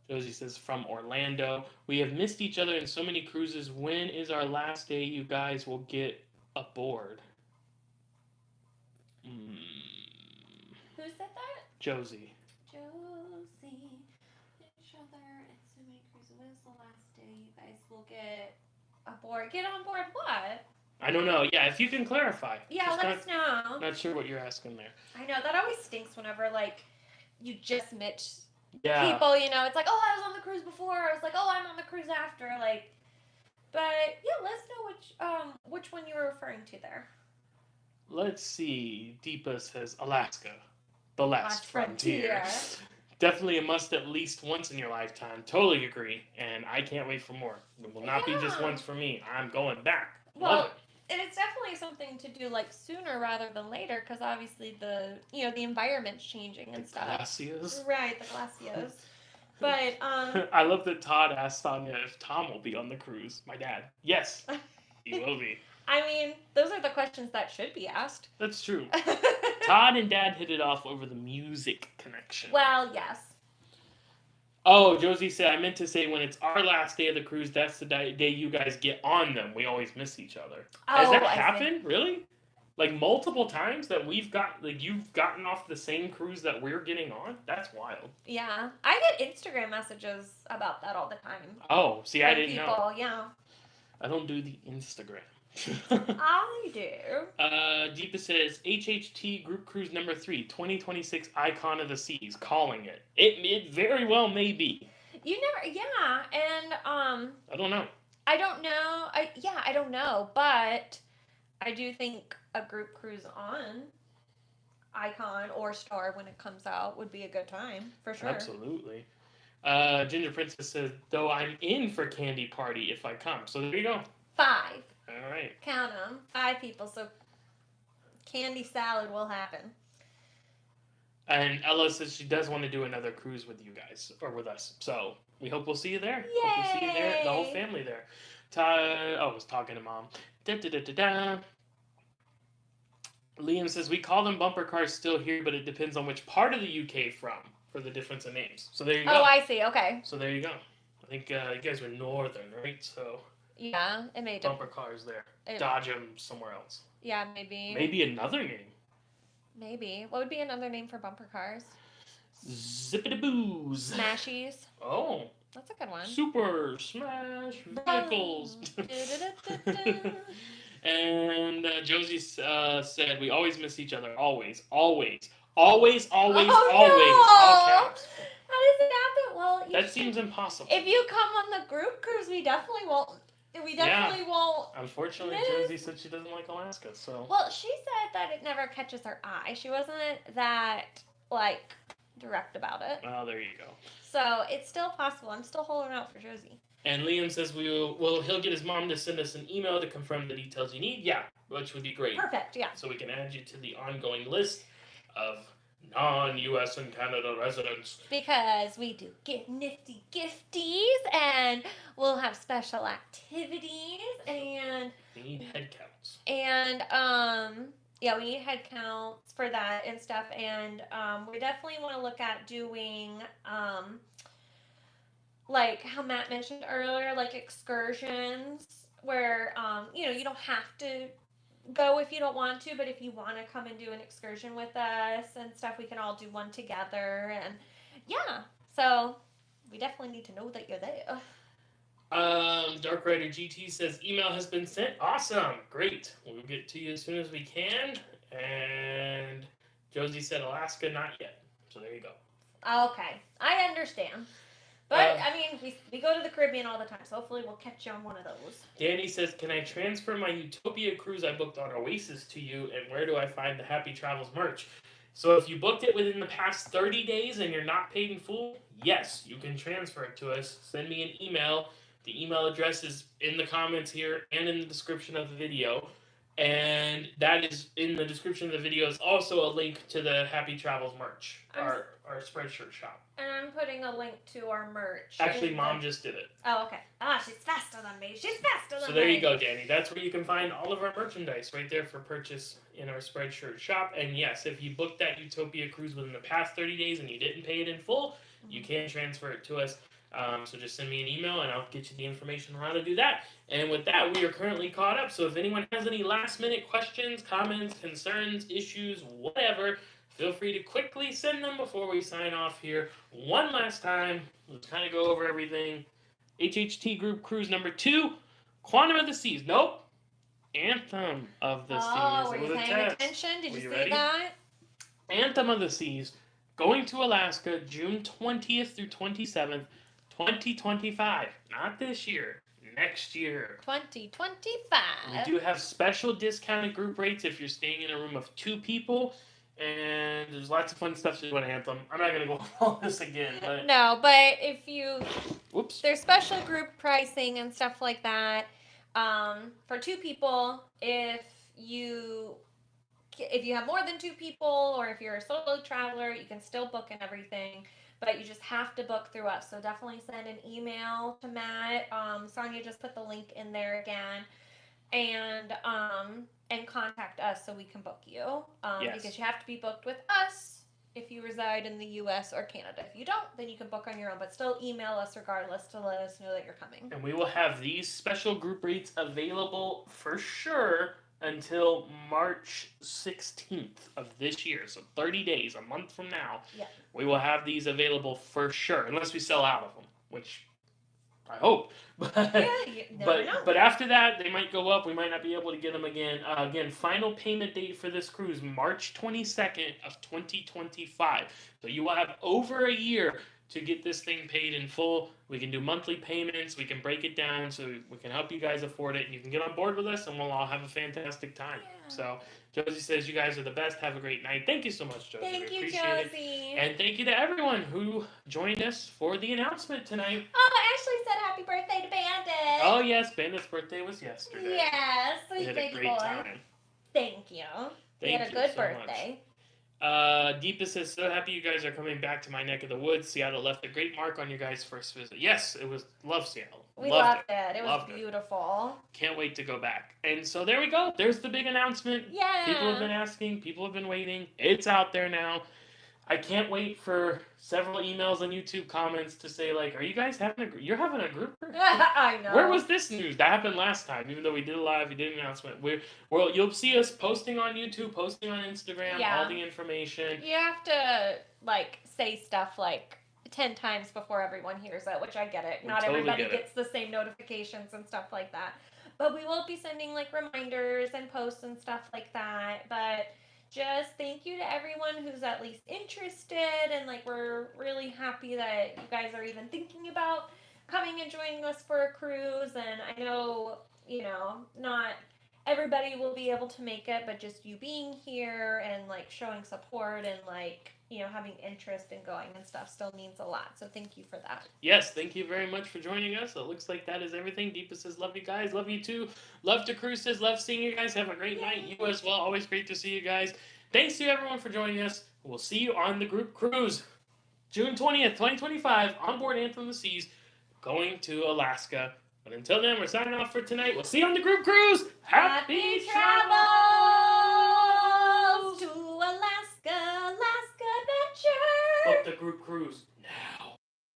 Josie says, from Orlando. We have missed each other in so many cruises. When is our last day you guys will get aboard? Who said that? Josie. Josie. Each other in so many cruises. When's the last day you guys will get aboard? Get on board what? I don't know. Yeah, if you can clarify. Yeah, Just let us know. Not sure what you're asking there. I know, that always stinks whenever, like, you just meet Yeah. people, you know. It's like, oh, I was on the cruise before. I was like, oh, I'm on the cruise after. Like, but, yeah, let us know which one you were referring to there. Let's see. Deepa says, Alaska. The last frontier. frontier. Definitely a must at least once in your lifetime. Totally agree. And I can't wait for more. It will not be just once for me. I'm going back. Well, Love it. and it's definitely something to do like sooner rather than later, because obviously the environment's changing and stuff. Glaciers. Right, the glaciers. But I love that Todd asked Tanya if Tom will be on the cruise. My dad. Yes, he will be. I mean, those are the questions that should be asked. That's true. Todd and Dad hit it off over the music connection. Well, yes. Oh, Josie said, I meant to say when it's our last day of the cruise, that's the day you guys get on them. We always miss each other. Has that happened? Really? Like multiple times that you've gotten off the same cruise that we're getting on? That's wild. Yeah. I get Instagram messages about that all the time. Oh, see, I didn't know. Yeah. I don't do the Instagram. I do. Deepa says, HHT Group Cruise number 3, 2026 Icon of the Seas, calling it. It very well may be. You never, yeah, and I don't know. I don't know. I don't know, but I do think a group cruise on Icon or Star when it comes out would be a good time for sure. Absolutely. Ginger Princess says, though I'm in for Candy Party if I come. So there you go. 5. All right. Count them. 5 people, so candy salad will happen. And Ella says she does want to do another cruise with you guys, or with us. So we hope we'll see you there. Yay! Hope we'll see you there, the whole family there. I was talking to Mom. Liam says, we call them bumper cars still here, but it depends on which part of the UK from for the difference in names. So there you go. Oh, I see. Okay. So there you go. I think you guys were northern, right? So yeah, it may bumper cars there. Dodge them somewhere else. Yeah, maybe. Maybe another name. Maybe. What would be another name for bumper cars? Zippity-boos. Smashies. Oh. That's a good one. Super Smash Vehicles. And Josie said, we always miss each other. Always. Always. Always, always, oh, always. No. All caps. How does it happen? Well, that seems impossible. If you come on the group cruise, we definitely won't. Won't. Unfortunately, Josie said she doesn't like Alaska, so. Well, she said that it never catches her eye. She wasn't that, direct about it. Well, there you go. So, it's still possible. I'm still holding out for Josie. And Liam says he'll get his mom to send us an email to confirm the details you need. Yeah, which would be great. Perfect, yeah. So we can add you to the ongoing list of non-U.S. and Canada residents. Because we do get nifty gifties, and we'll have special activities, and We need head counts. And yeah, we need head counts for that and stuff, and we definitely want to look at doing like how Matt mentioned earlier, like excursions where you don't have to go if you don't want to, but if you want to come and do an excursion with us and stuff, we can all do one together. And yeah, so we definitely need to know that you're there. Dark Rider GT says email has been sent. Awesome, great. We'll get to you as soon as we can. And Josie said Alaska, not yet. So there you go. Okay, I understand. But, I mean, we go to the Caribbean all the time, so hopefully we'll catch you on one of those. Danny says, can I transfer my Utopia cruise I booked on Oasis to you, and where do I find the Happy Travels merch? So if you booked it within the past 30 days and you're not paid in full, yes, you can transfer it to us. Send me an email The email address is in the comments here and in the description of the video. And that is in the description of the video is also a link to the Happy Travels merch, our Spreadshirt shop. And I'm putting a link to our merch. Actually, Mom just did it. Oh, okay. Ah, she's faster than me. She's faster than me. So there you go, Danny. That's where you can find all of our merchandise right there for purchase in our Spreadshirt shop. And yes, if you booked that Utopia cruise within the past 30 days and you didn't pay it in full, you can transfer it to us. So just send me an email and I'll get you the information on how to do that. And with that, we are currently caught up. So if anyone has any last minute questions, comments, concerns, issues, whatever, feel free to quickly send them before we sign off here. One last time, let's kind of go over everything. HHT Group Cruise number 2, Quantum of the Seas. Nope. Anthem of the Seas. Oh, were you paying attention? Did you see ready? that? Anthem of the Seas, going to Alaska June 20th through 27th, 2025. Not this year, next year. 2025. We do have special discounted group rates if you're staying in a room of 2 people. And there's lots of fun stuff to do at Anthem. I'm not going to go over all this again. But... No, but if you... Whoops. There's special group pricing and stuff like that. For 2 people, if you have more than 2 people, or if you're a solo traveler, you can still book and everything. But you just have to book through us. So definitely send an email to Matt. Sonia just put the link in there again. And contact us so we can book you. Yes. Because you have to be booked with us if you reside in the U.S. or Canada. If you don't, then you can book on your own. But still email us regardless to let us know that you're coming. And we will have these special group rates available for sure until March 16th of this year. So 30 days, a month from now, we will have these available for sure. Unless we sell out of them, which I hope. But, but after that, they might go up. We might not be able to get them again. Again, final payment date for this cruise, March 22nd of 2025. So you will have over a year to get this thing paid in full. We can do monthly payments. We can break it down so we can help you guys afford it. And you can get on board with us and we'll all have a fantastic time. Yeah. So Josie says you guys are the best. Have a great night. Thank you so much, Josie. Thank you, Josie. And thank you to everyone who joined us for the announcement tonight. Oh, Ashley said happy birthday to Bandit. Oh, yes. Bandit's birthday was yesterday. Yes. We had a great time. Thank you. He had a good birthday. Deepa says, so happy you guys are coming back to my neck of the woods. Seattle left a great mark on your guys' first visit. Yes, it was. Love Seattle. We loved it. It was beautiful. Can't wait to go back. And so there we go. There's the big announcement. Yeah. People have been asking. People have been waiting. It's out there now. I can't wait for several emails and YouTube comments to say, like, are you guys having you're having a group? I know. Where was this news? That happened last time. Even though we did it live, we did an announcement. You'll see us posting on YouTube, posting on Instagram, all the information. You have to, like, say stuff, like, 10 times before everyone hears it, which I get it. Not everybody gets the same notifications and stuff like that. But we will be sending, like, reminders and posts and stuff like that. But just thank you to everyone who's at least interested, and like we're really happy that you guys are even thinking about coming and joining us for a cruise. And I know, not everybody will be able to make it, but just you being here and like showing support and like, having interest in going and stuff still means a lot. So thank you for that. Yes, thank you very much for joining us. It looks like that is everything. Deepa says, love you guys. Love you too. Love to Cruise says, love seeing you guys. Have a great night. You as well. Always great to see you guys. Thanks to everyone for joining us. We'll see you on the group cruise. June 20th, 2025, on board Anthem of the Seas, going to Alaska. But until then, we're signing off for tonight. We'll see you on the group cruise. Happy travels to Alaska, Alaska Adventure. Book the group cruise.